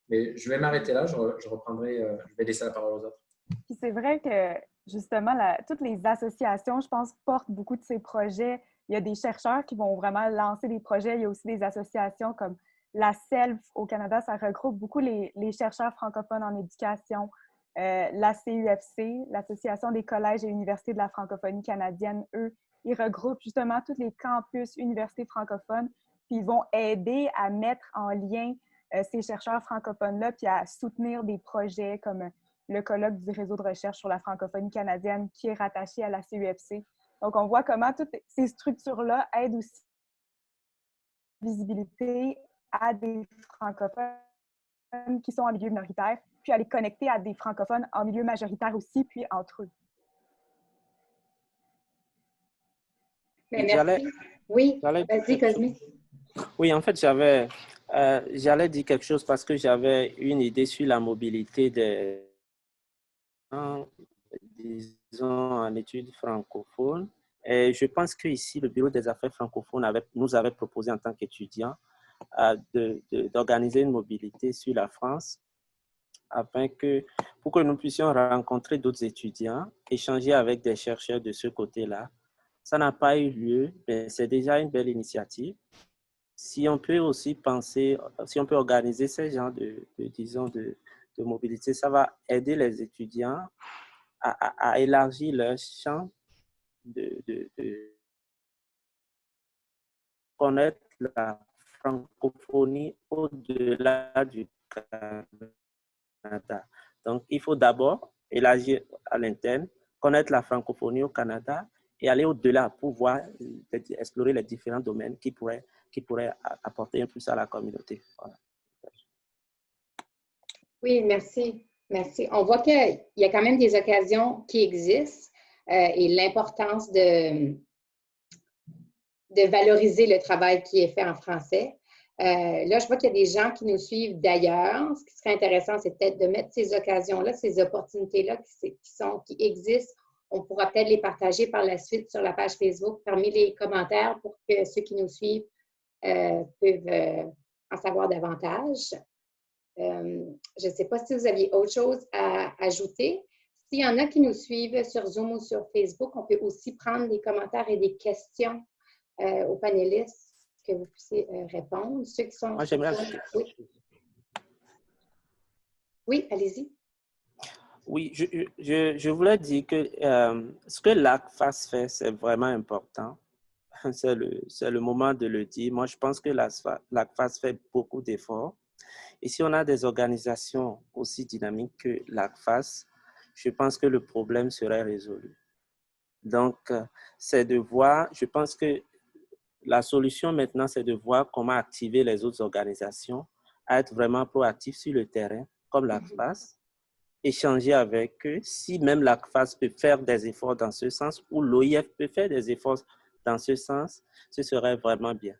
mais je vais m'arrêter là, je reprendrai, je vais laisser la parole aux autres. Puis c'est vrai que, justement, toutes les associations, je pense, portent beaucoup de ces projets. Il y a des chercheurs qui vont vraiment lancer des projets. Il y a aussi des associations comme la CELF au Canada, ça regroupe beaucoup les chercheurs francophones en éducation. La CUFC, l'Association des collèges et universités de la francophonie canadienne, eux, ils regroupent justement tous les campus universités francophones, puis ils vont aider à mettre en lien ces chercheurs francophones-là, puis à soutenir des projets comme le colloque du réseau de recherche sur la francophonie canadienne qui est rattaché à la CUFC. Donc, on voit comment toutes ces structures-là aident aussi la visibilité à des francophones qui sont en milieu minoritaire, puis à les connecter à des francophones en milieu majoritaire aussi, puis entre eux. Merci. Oui, vas-y, Cosme. Oui, en fait, j'allais dire quelque chose parce que j'avais une idée sur la mobilité des, disons, en études francophones. Et je pense qu'ici, le Bureau des affaires francophones nous avait proposé en tant qu'étudiants d'organiser une mobilité sur la France pour que nous puissions rencontrer d'autres étudiants, échanger avec des chercheurs de ce côté-là. Ça n'a pas eu lieu, mais c'est déjà une belle initiative. Si on peut aussi penser, si on peut organiser ce genre disons, de mobilité, ça va aider les étudiants à élargir leur champ de connaître la francophonie au-delà du Canada. Donc, il faut d'abord élargir à l'interne, connaître la francophonie au Canada et aller au-delà pour voir, explorer les différents domaines qui pourraient apporter un plus à la communauté. Voilà. Oui, merci. Merci. On voit qu'il y a quand même des occasions qui existent et l'importance de valoriser le travail qui est fait en français. Là, je vois qu'il y a des gens qui nous suivent d'ailleurs. Ce qui serait intéressant, c'est peut-être de mettre ces occasions-là, ces opportunités-là qui existent. On pourra peut-être les partager par la suite sur la page Facebook parmi les commentaires pour que ceux qui nous suivent peuvent en savoir davantage. Je ne sais pas si vous aviez autre chose à ajouter. S'il y en a qui nous suivent sur Zoom ou sur Facebook, on peut aussi prendre des commentaires et des questions aux panélistes que vous puissiez répondre. Ceux qui sont... Moi, j'aimerais... Oui, oui, allez-y. Oui, je voulais dire que ce que l'ACFAS fait, c'est vraiment important. C'est le moment de le dire. Moi, je pense que l'ACFAS fait beaucoup d'efforts. Et si on a des organisations aussi dynamiques que l'ACFAS, je pense que le problème serait résolu. Donc, c'est de voir, je pense que la solution maintenant, c'est de voir comment activer les autres organisations à être vraiment proactifs sur le terrain, comme l'ACFAS, échanger avec eux. Si même l'ACFAS peut faire des efforts dans ce sens, ou l'OIF peut faire des efforts dans ce sens, ce serait vraiment bien.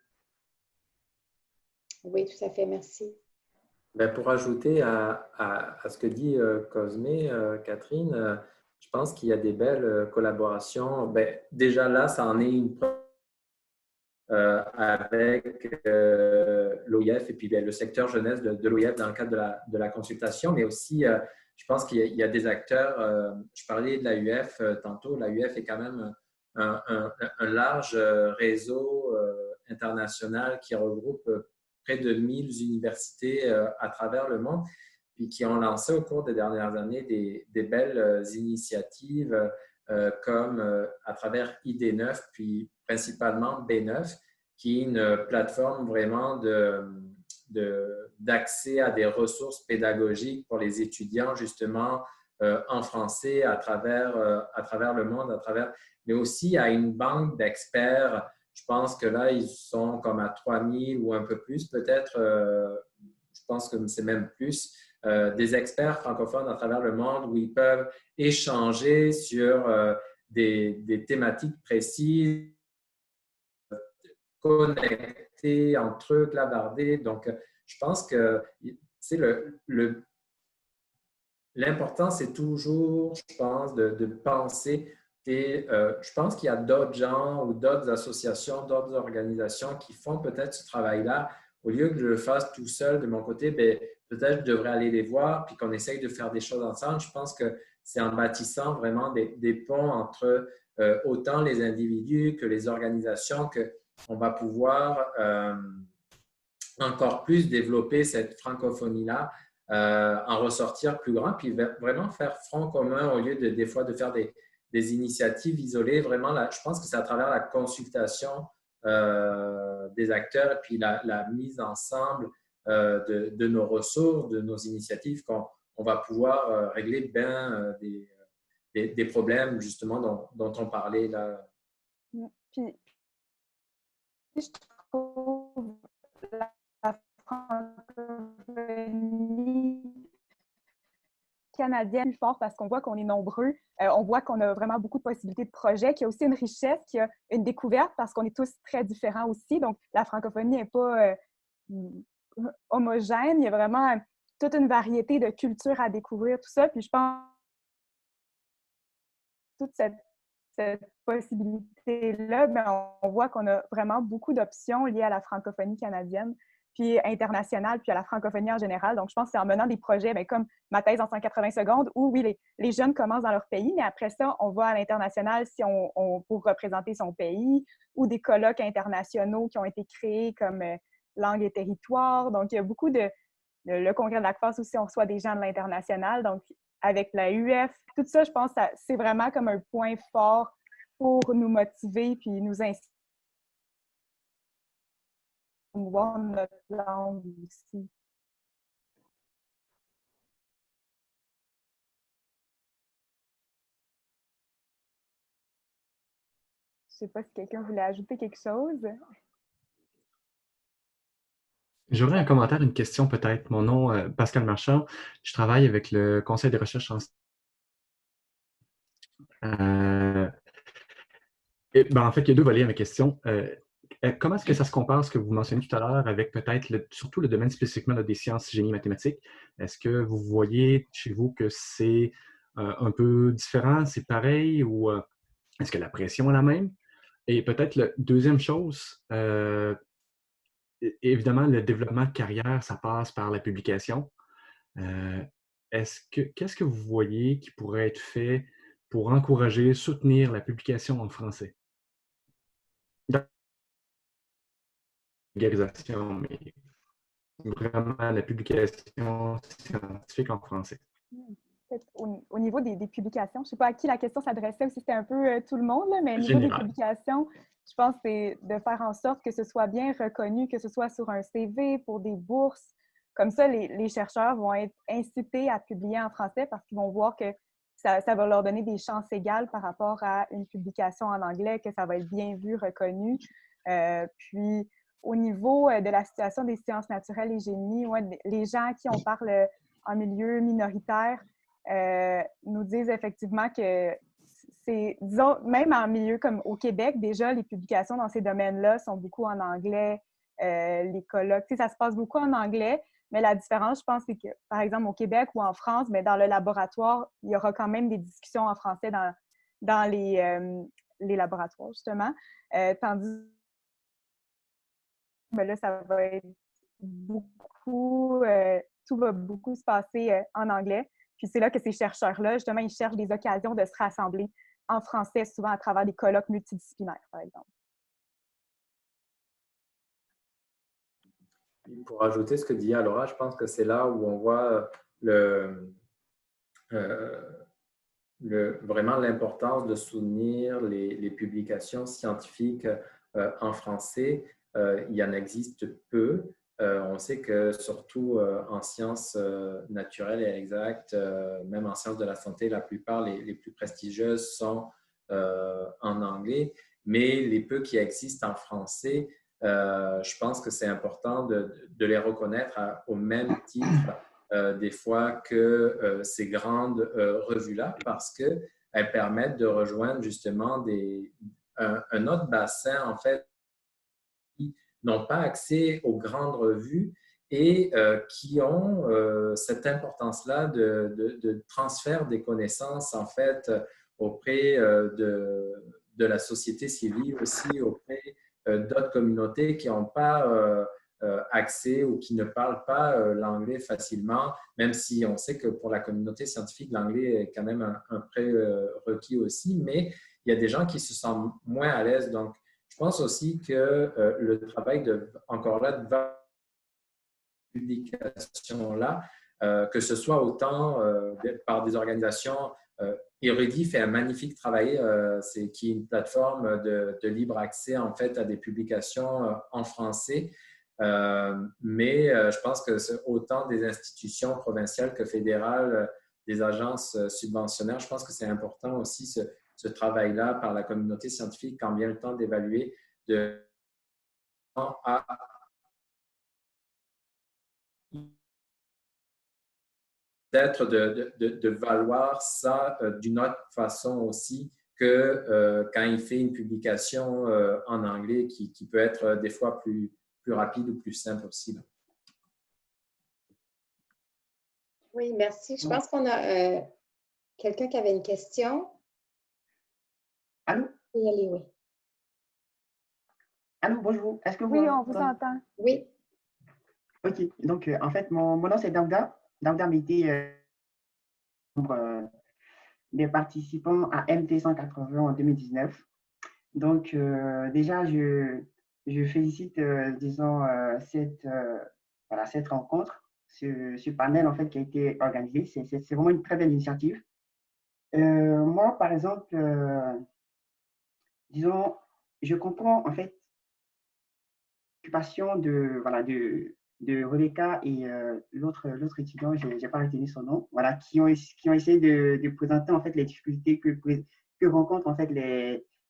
Oui, tout à fait, merci. Ben, pour ajouter à ce que dit Cosmé, Catherine, je pense qu'il y a des belles collaborations. Ben, déjà là, ça en est une preuve avec l'OIF et puis le secteur jeunesse de l'OIF dans le cadre de la consultation, mais aussi, je pense qu'il y a des acteurs. Je parlais de l'AUF tantôt. L'AUF est quand même un large réseau international qui regroupe près de 1000 universités à travers le monde, puis qui ont lancé au cours des dernières années des belles initiatives comme à travers ID9, puis principalement B9, qui est une plateforme vraiment d'accès à des ressources pédagogiques pour les étudiants, justement, en français à travers le monde, mais aussi à une banque d'experts. Je pense que là, ils sont comme à 3000 ou un peu plus, peut-être. Je pense que c'est même plus. Des experts francophones à travers le monde où ils peuvent échanger sur des thématiques précises, connectés entre eux, clavardés. Donc, je pense que l'important, c'est toujours, je pense, de penser. Et je pense qu'il y a d'autres gens ou d'autres associations, d'autres organisations qui font peut-être ce travail-là. Au lieu que je le fasse tout seul de mon côté, bien, peut-être je devrais aller les voir puis qu'on essaye de faire des choses ensemble. Je pense que c'est en bâtissant vraiment des ponts entre autant les individus que les organisations qu'on va pouvoir encore plus développer cette francophonie-là, en ressortir plus grand, puis vraiment faire front commun au lieu des fois de faire des initiatives isolées. Vraiment, là, je pense que c'est à travers la consultation des acteurs et puis la mise ensemble de nos ressources, de nos initiatives qu'on va pouvoir régler bien des problèmes justement dont on parlait là. Puis, je trouve la francophonie canadienne plus fort parce qu'on voit qu'on est nombreux, on voit qu'on a vraiment beaucoup de possibilités de projets, qu'il y a aussi une richesse, qu'il y a une découverte parce qu'on est tous très différents aussi. Donc, la francophonie n'est pas homogène. Il y a vraiment toute une variété de cultures à découvrir, tout ça. Puis je pense toute cette possibilité-là, bien, on voit qu'on a vraiment beaucoup d'options liées à la francophonie canadienne. puis internationale, puis à la francophonie en général. Donc, je pense que c'est en menant des projets comme ma thèse en 180 secondes, où oui, les jeunes commencent dans leur pays, mais après ça, on va à l'international si pour représenter son pays, ou des colloques internationaux qui ont été créés comme Langue et territoire. Donc, il y a beaucoup le congrès de l'ACFAS aussi, on reçoit des gens de l'international. Donc, avec la UF, tout ça, je pense que c'est vraiment comme un point fort pour nous motiver puis nous inciter à promouvoir notre langue aussi. Je ne sais pas si quelqu'un voulait ajouter quelque chose. J'aurais un commentaire, une question peut-être. Mon nom est Pascal Marchand. Je travaille avec le Conseil de recherche en... en fait, il y a deux volets à ma question. Comment est-ce que ça se compare, ce que vous mentionnez tout à l'heure, avec peut-être surtout le domaine spécifiquement des sciences, génie, mathématiques? Est-ce que vous voyez chez vous que c'est un peu différent, c'est pareil, ou est-ce que la pression est la même? Et peut-être la deuxième chose, évidemment, le développement de carrière, ça passe par la publication. Qu'est-ce que vous voyez qui pourrait être fait pour encourager, soutenir la publication en français? Vulgarisation, mais vraiment la publication scientifique en français. Au niveau des publications, je ne sais pas à qui la question s'adressait ou si c'était un peu tout le monde, là, mais au niveau des publications, je pense que c'est de faire en sorte que ce soit bien reconnu, que ce soit sur un CV, pour des bourses. Comme ça, les chercheurs vont être incités à publier en français parce qu'ils vont voir que ça va leur donner des chances égales par rapport à une publication en anglais, que ça va être bien vu, reconnu. Puis, au niveau de la situation des sciences naturelles et génie, les gens à qui on parle en milieu minoritaire nous disent effectivement que c'est, disons, même en milieu comme au Québec, déjà, les publications dans ces domaines-là sont beaucoup en anglais. Les colloques, ça se passe beaucoup en anglais, mais la différence, je pense, c'est que, par exemple, au Québec ou en France, bien, dans le laboratoire, il y aura quand même des discussions en français dans les laboratoires, justement. Tandis que là, ça va être beaucoup, tout va beaucoup se passer en anglais. Puis c'est là que ces chercheurs-là, justement, ils cherchent des occasions de se rassembler en français, souvent à travers des colloques multidisciplinaires, par exemple. Pour ajouter ce que dit Laura, je pense que c'est là où on voit vraiment l'importance de soutenir les publications scientifiques en français. Il y en existe peu. On sait que surtout en sciences naturelles et exactes, même en sciences de la santé, la plupart, les plus prestigieuses sont en anglais, mais les peu qui existent en français, je pense que c'est important de les reconnaître au même titre des fois que ces grandes revues-là, parce qu'elles permettent de rejoindre justement un autre bassin, en fait, qui n'ont pas accès aux grandes revues et qui ont cette importance-là de transfert des connaissances, en fait, auprès de la société civile aussi, auprès d'autres communautés qui n'ont pas accès ou qui ne parlent pas l'anglais facilement, même si on sait que pour la communauté scientifique, l'anglais est quand même un prérequis aussi, mais il y a des gens qui se sentent moins à l'aise. Donc, je pense aussi que le travail encore là, de publication-là, que ce soit autant par des organisations. Érudit fait un magnifique travail, qui est une plateforme de libre accès en fait à des publications en français. Mais je pense que c'est autant des institutions provinciales que fédérales, des agences subventionnaires, je pense que c'est important aussi ce travail-là par la communauté scientifique quand vient le temps d'évaluer peut-être de valoir ça d'une autre façon aussi que quand il fait une publication en anglais qui peut être des fois plus rapide ou plus simple aussi. Là. Oui, merci. Je pense qu'on a quelqu'un qui avait une question. Allô? Oui, allez, oui. Allô, bonjour. Est-ce que vous Oui, on vous entend. Oui. Ok, donc en fait, mon nom c'est Daouda. Daouda Mété, membre des participants à MT 180 en 2019. Donc, déjà, je félicite, disons, voilà, cette rencontre, ce panel, en fait, qui a été organisé. C'est vraiment une très belle initiative. Moi, par exemple, disons, je comprends, en fait, l'occupation voilà, de Rebecca et l'autre étudiant, je n'ai pas retenu son nom, voilà, qui ont essayé de présenter, en fait, les difficultés que rencontrent, en fait,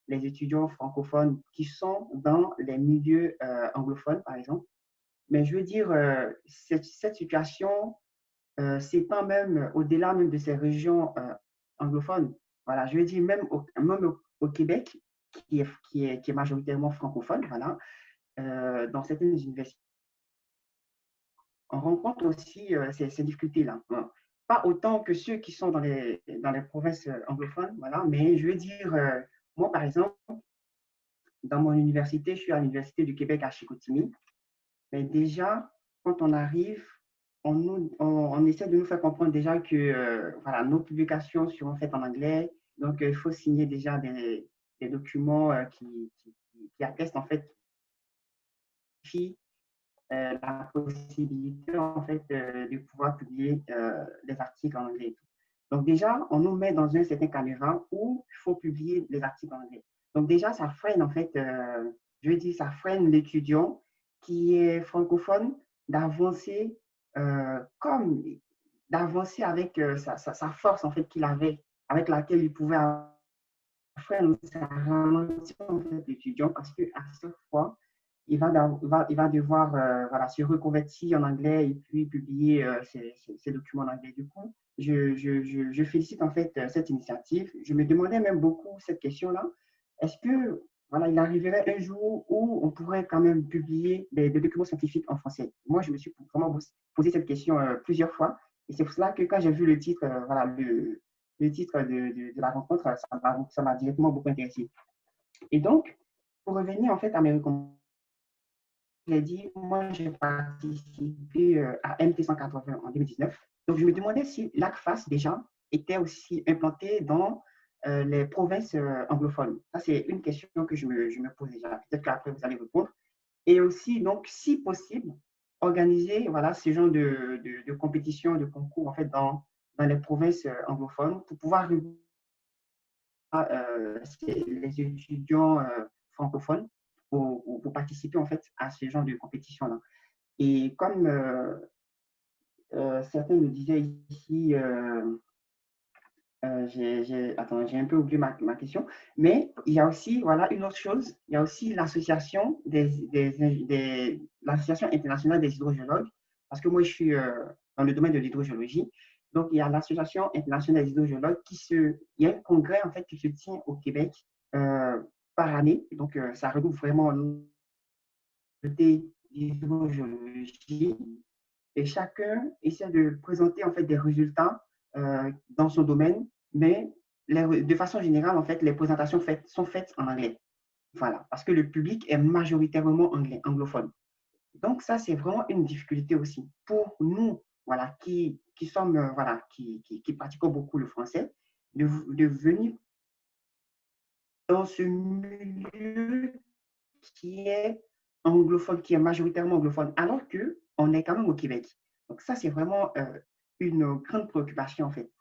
les étudiants francophones qui sont dans les milieux anglophones, par exemple. Mais je veux dire, cette situation s'étend même au-delà même de ces régions anglophones. Voilà, je veux dire, même au Québec, qui est majoritairement francophone, voilà, dans certaines universités, on rencontre aussi ces difficultés-là. Hein. Pas autant que ceux qui sont dans les provinces anglophones, voilà, mais je veux dire, moi, par exemple, dans mon université, je suis à l'Université du Québec à Chicoutimi, mais déjà, quand on arrive, on essaie de nous faire comprendre déjà que voilà, nos publications seront faites en anglais, donc il faut signer déjà des documents qui attestent en fait la possibilité en fait de pouvoir publier des articles en anglais. Donc déjà, on nous met dans un certain canevas où il faut publier les articles en anglais. Donc déjà, ça freine en fait, je veux dire, ça freine l'étudiant qui est francophone d'avancer comme d'avancer avec sa force en fait qu'il avait, avec laquelle il pouvait freine, ça ralentit en fait l'étudiant parce qu'à chaque fois, il va devoir voilà, se reconvertir en anglais et puis publier ses documents en anglais. Du coup, je félicite en fait cette initiative. Je me demandais même beaucoup cette question-là. Est-ce que voilà, il arriverait un jour où on pourrait quand même publier des documents scientifiques en français? Moi, je me suis vraiment posé cette question plusieurs fois. Et c'est pour cela que quand j'ai vu le titre, voilà, le titre de la rencontre, ça m'a directement beaucoup intéressé. Et donc, pour revenir en fait à mes recommandations, j'ai dit, moi, j'ai participé à MT 180 en 2019. Donc, je me demandais si l'ACFAS, déjà, était aussi implanté dans les provinces anglophones. Ça, c'est une question que je me pose déjà. Peut-être qu'après, vous allez répondre. Et aussi, donc, si possible, organiser voilà, ce genre de compétition, de concours, en fait, dans les provinces anglophones pour pouvoir les étudiants francophones pour participer en fait à ce genre de compétition-là. Et comme certains me disaient ici, attends, j'ai un peu oublié ma question, mais il y a aussi voilà, une autre chose, il y a aussi l'association l'association internationale des hydrogéologues, parce que moi je suis dans le domaine de l'hydrogéologie, donc il y a l'association internationale des hydrogéologues il y a un congrès en fait qui se tient au Québec euh, par année, donc ça regroupe vraiment l'hydrogéologie et chacun essaie de présenter en fait des résultats dans son domaine, mais de façon générale, en fait, les présentations sont faites en anglais. Voilà, parce que le public est majoritairement anglophone. Donc, ça, c'est vraiment une difficulté aussi pour nous, voilà, qui sommes, voilà, qui pratiquons beaucoup le français, de venir dans ce milieu qui est anglophone, qui est majoritairement anglophone, alors qu'on est quand même au Québec. Donc, ça, c'est vraiment une grande préoccupation, en fait.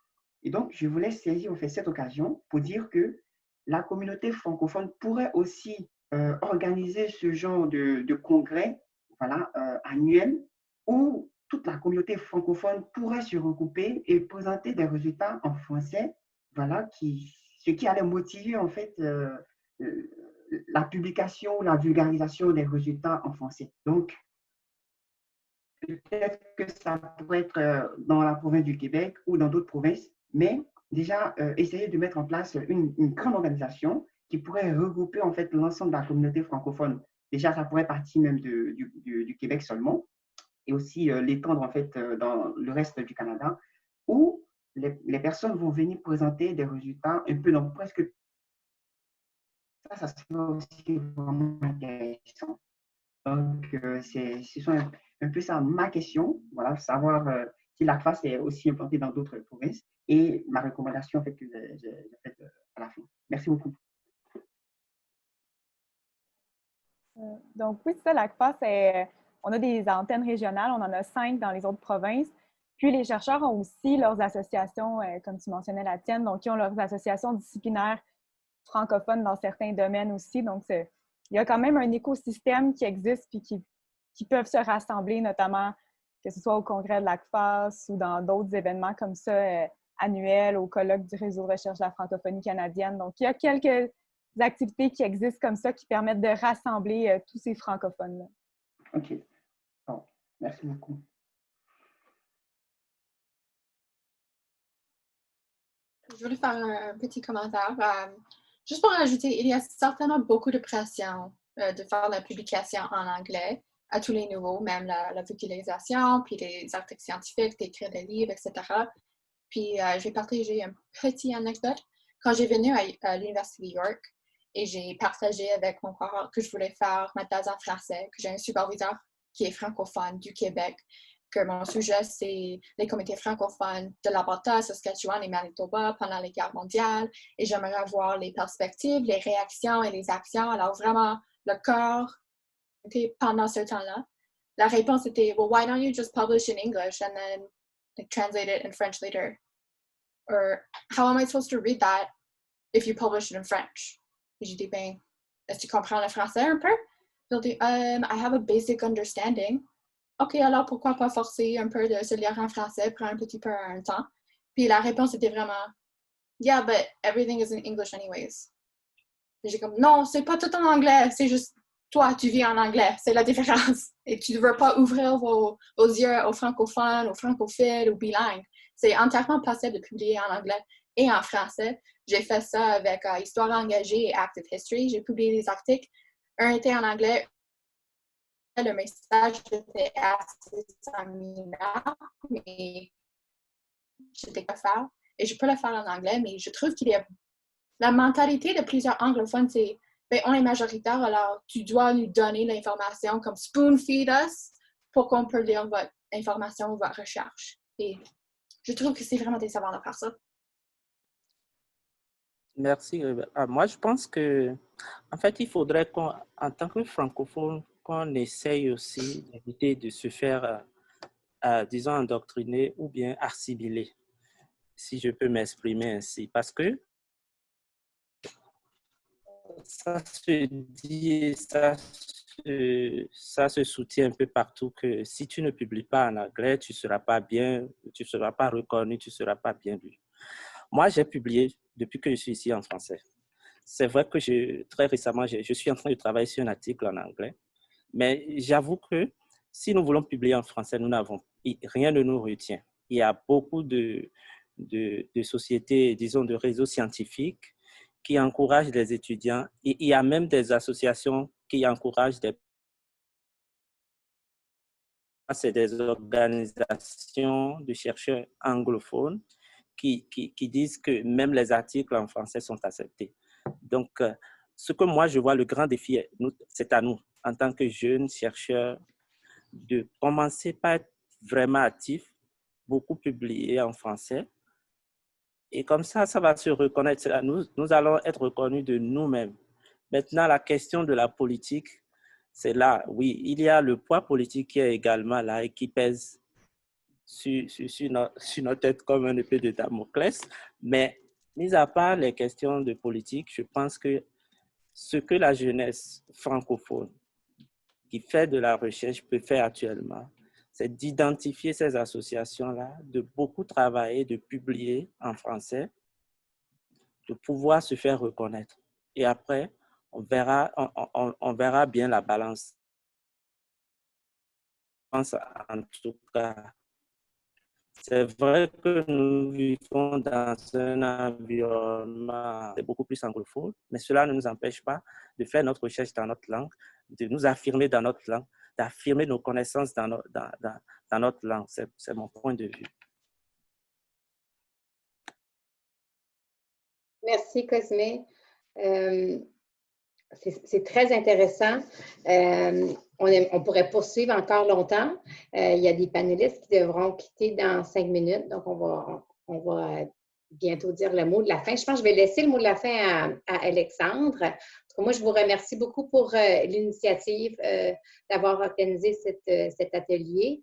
Et donc, je voulais saisir en fait, cette occasion pour dire que la communauté francophone pourrait aussi organiser ce genre de congrès voilà, annuel où toute la communauté francophone pourrait se regrouper et présenter des résultats en français, voilà, ce qui allait motiver en fait la publication, la vulgarisation des résultats en français. Donc, peut-être que ça pourrait être dans la province du Québec ou dans d'autres provinces, mais déjà essayer de mettre en place une grande organisation qui pourrait regrouper en fait l'ensemble de la communauté francophone. Déjà, ça pourrait partir même du Québec seulement et aussi l'étendre en fait dans le reste du Canada, où les personnes vont venir présenter des résultats un peu dans presque ça serait aussi vraiment intéressant. Donc, ce sont un peu ça ma question, voilà, savoir si l'ACFAS est aussi implantée dans d'autres provinces et ma recommandation en fait, que j'ai faite à la fin. Merci beaucoup. Donc oui, c'est ça, l'ACFAS, on a des antennes régionales, on en a 5 dans les autres provinces. Puis les chercheurs ont aussi leurs associations, comme tu mentionnais la tienne, donc ils ont leurs associations disciplinaires francophones dans certains domaines aussi. Donc il y a quand même un écosystème qui existe puis qui peuvent se rassembler, notamment que ce soit au congrès de l'ACFAS ou dans d'autres événements comme ça, annuels, au colloque du réseau de recherche de la francophonie canadienne. Donc il y a quelques activités qui existent comme ça qui permettent de rassembler tous ces francophones-là. OK. Bon, merci beaucoup. Je voulais faire un petit commentaire. Juste pour ajouter, il y a certainement beaucoup de pression de faire la publication en anglais à tous les niveaux, même la vulgarisation, puis des articles scientifiques, d'écrire des livres, etc. Puis je vais partager une petite anecdote. Quand j'ai venu à l'Université de York et j'ai partagé avec mon cohorte que je voulais faire ma thèse en français, que j'ai un superviseur qui est francophone du Québec, que mon sujet, c'est les comités francophones de l'Alberta, Saskatchewan et Manitoba pendant les guerres mondiales. Et j'aimerais voir les perspectives, les réactions et les actions. Alors vraiment, le cœur était pendant ce temps-là. La réponse était, well, why don't you just publish in English and then like, translate it in French later? Or how am I supposed to read that if you publish it in French? Et j'ai dit, ben, est-ce que tu comprends le français un peu? Ils ont dit, I have a basic understanding. OK, alors pourquoi pas forcer un peu de se lire en français, prendre un petit peu un temps? Puis la réponse était vraiment, yeah, but everything is in English anyways. Et j'ai comme, non, c'est pas tout en anglais, c'est juste toi, tu vis en anglais, c'est la différence. Et tu ne veux pas ouvrir vos yeux aux francophones, aux francophiles, aux bilingues. C'est entièrement possible de publier en anglais et en français. J'ai fait ça avec Histoire engagée et Active History. J'ai publié des articles. Un était en anglais. Le message était assez similaire, mais je n'étais pas faire. Et je peux le faire en anglais, mais je trouve qu'il y a la mentalité de plusieurs anglophones, c'est ben, on est majoritaire, alors tu dois nous donner l'information comme spoon feed us pour qu'on peut lire votre information ou votre recherche. Et je trouve que c'est vraiment décevant de faire ça. Merci. Moi, je pense que, en fait, il faudrait en tant que francophone, qu'on essaye aussi d'éviter de se faire, disons, endoctriner ou bien assimiler, si je peux m'exprimer ainsi. Parce que ça se dit, ça se soutient un peu partout que si tu ne publies pas en anglais, tu ne seras pas bien, tu ne seras pas reconnu, tu ne seras pas bien lu. Moi, j'ai publié depuis que je suis ici en français. C'est vrai que très récemment, je suis en train de travailler sur un article en anglais, mais j'avoue que si nous voulons publier en français, rien ne nous retient. Il y a beaucoup de sociétés, disons, de réseaux scientifiques qui encouragent les étudiants et il y a même des associations qui encouragent c'est des organisations de chercheurs anglophones qui disent que même les articles en français sont acceptés. Donc, ce que moi, je vois, le grand défi, c'est à nous, en tant que jeunes chercheurs, de commencer par être vraiment actifs, beaucoup publier en français. Et comme ça va se reconnaître. Nous allons être reconnus de nous-mêmes. Maintenant, la question de la politique, c'est là, oui, il y a le poids politique qui est également là et qui pèse sur notre tête comme un épée de Damoclès. Mais, mis à part les questions de politique, je pense que ce que la jeunesse francophone qui fait de la recherche peut faire actuellement, c'est d'identifier ces associations-là, de beaucoup travailler, de publier en français, de pouvoir se faire reconnaître. Et après, on verra bien la balance. Je pense en tout cas. C'est vrai que nous vivons dans un environnement beaucoup plus anglophone, mais cela ne nous empêche pas de faire notre recherche dans notre langue, de nous affirmer dans notre langue, d'affirmer nos connaissances dans notre langue. C'est mon point de vue. Merci, Cosme. C'est très intéressant. on pourrait poursuivre encore longtemps. Il y a des panélistes qui devront quitter dans 5 minutes, donc on va bientôt dire le mot de la fin. Je pense que je vais laisser le mot de la fin à Alexandre. En tout cas, moi, je vous remercie beaucoup pour l'initiative d'avoir organisé cet atelier.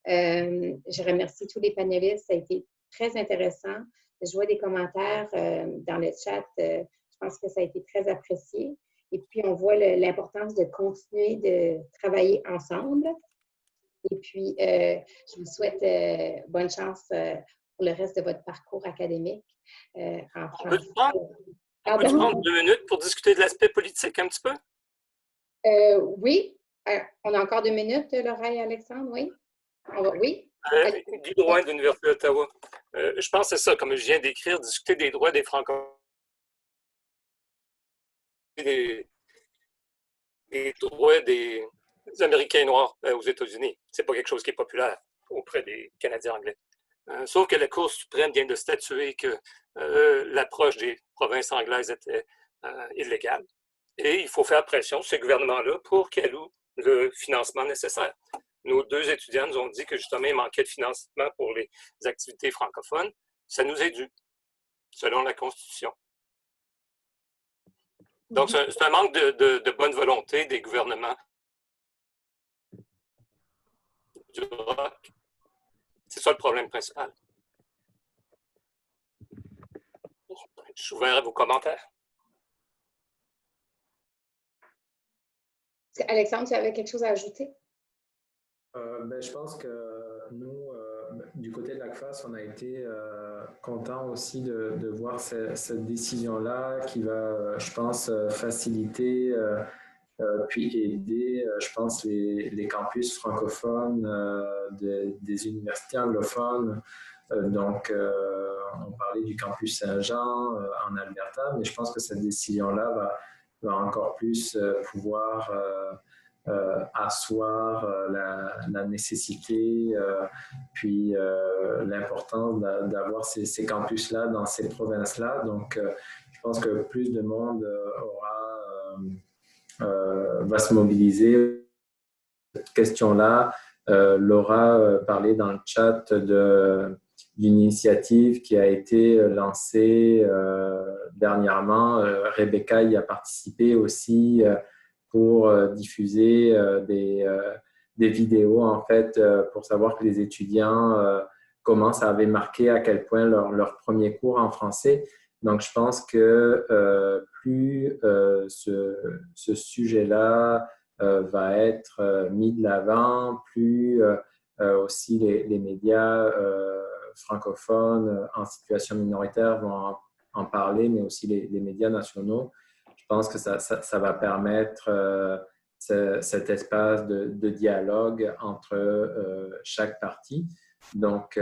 Je remercie tous les panélistes. Ça a été très intéressant. Je vois des commentaires dans le chat. Je pense que ça a été très apprécié. Et puis, on voit l'importance de continuer de travailler ensemble. Et puis, je vous souhaite bonne chance pour le reste de votre parcours académique en On peut France. prendre 2 minutes pour discuter de l'aspect politique un petit peu? Oui. On a encore 2 minutes, Laura et Alexandre, oui? Oui? Guy Drouin de l'Université d'Ottawa. Je pense que c'est ça, comme je viens d'écrire, discuter des droits des francophones, des droits des Américains noirs aux États-Unis. C'est pas quelque chose qui est populaire auprès des Canadiens anglais. Sauf que la Cour suprême vient de statuer que l'approche des provinces anglaises était illégale. Et il faut faire pression sur ces gouvernements-là pour qu'elles louent le financement nécessaire. Nos 2 étudiants nous ont dit que justement, il manquait de financement pour les activités francophones. Ça nous est dû, selon la Constitution. Donc, c'est un manque de bonne volonté des gouvernements du ROC. C'est ça le problème principal. Je suis ouvert à vos commentaires. Alexandre, tu avais quelque chose à ajouter? Je pense que nous, du côté de l'ACFAS, on a été contents aussi de voir cette décision-là qui va, je pense, faciliter puis aider, je pense, les campus francophones des universités anglophones. Donc, on parlait du campus Saint-Jean en Alberta, mais je pense que cette décision-là va encore plus pouvoir asseoir la nécessité puis l'importance d'avoir ces campus-là dans ces provinces-là. Donc, je pense que plus de monde va se mobiliser cette question-là. Laura parlait dans le chat d'une initiative qui a été lancée dernièrement. Rebecca y a participé aussi pour diffuser des vidéos, en fait, pour savoir que les étudiants, comment ça avait marqué à quel point leur premier cours en français. Donc, je pense que plus ce sujet-là va être mis de l'avant, plus aussi les médias francophones en situation minoritaire vont en parler, mais aussi les médias nationaux. Je pense que ça va permettre cet espace de dialogue entre chaque partie. Donc,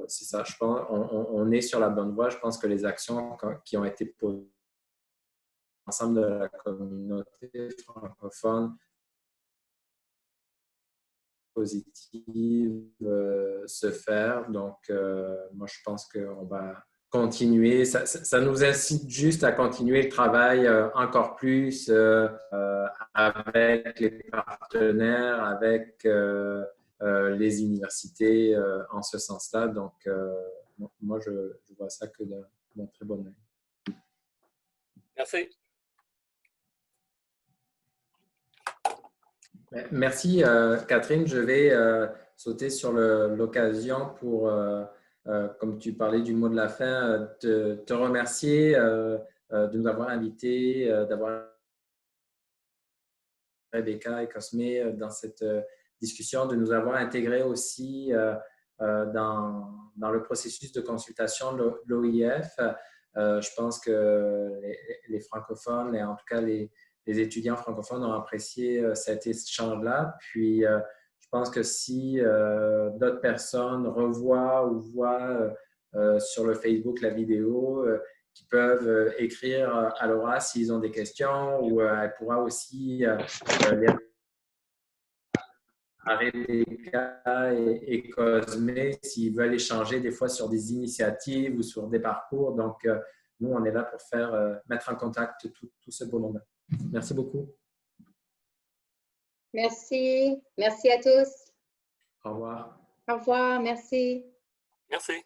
c'est ça. Je pense on est sur la bonne voie. Je pense que les actions qui ont été posées ensemble de la communauté francophone positive se faire. Donc, moi, je pense qu'on va continuer. Ça nous incite juste à continuer le travail encore plus avec les partenaires, avec les universités en ce sens-là. Donc, moi, je vois ça que d'un très bon œil. Merci. Merci, Catherine. Je vais sauter sur l'occasion pour, comme tu parlais du mot de la fin, te remercier de nous avoir invités, d'avoir Rebecca et Cosme dans cette discussion, de nous avoir intégrés aussi dans le processus de consultation de l'OIF. Je pense que les francophones, et en tout cas les étudiants francophones ont apprécié cet échange-là. Puis, je pense que si d'autres personnes revoient ou voient sur le Facebook la vidéo, qui peuvent écrire à Laura s'ils ont des questions, ou elle pourra aussi les à Rebecca et Cosme s'ils veulent échanger des fois sur des initiatives ou sur des parcours. Donc, nous, on est là pour mettre en contact tout ce beau monde. Merci beaucoup. Merci. Merci à tous. Au revoir. Au revoir. Merci. Merci.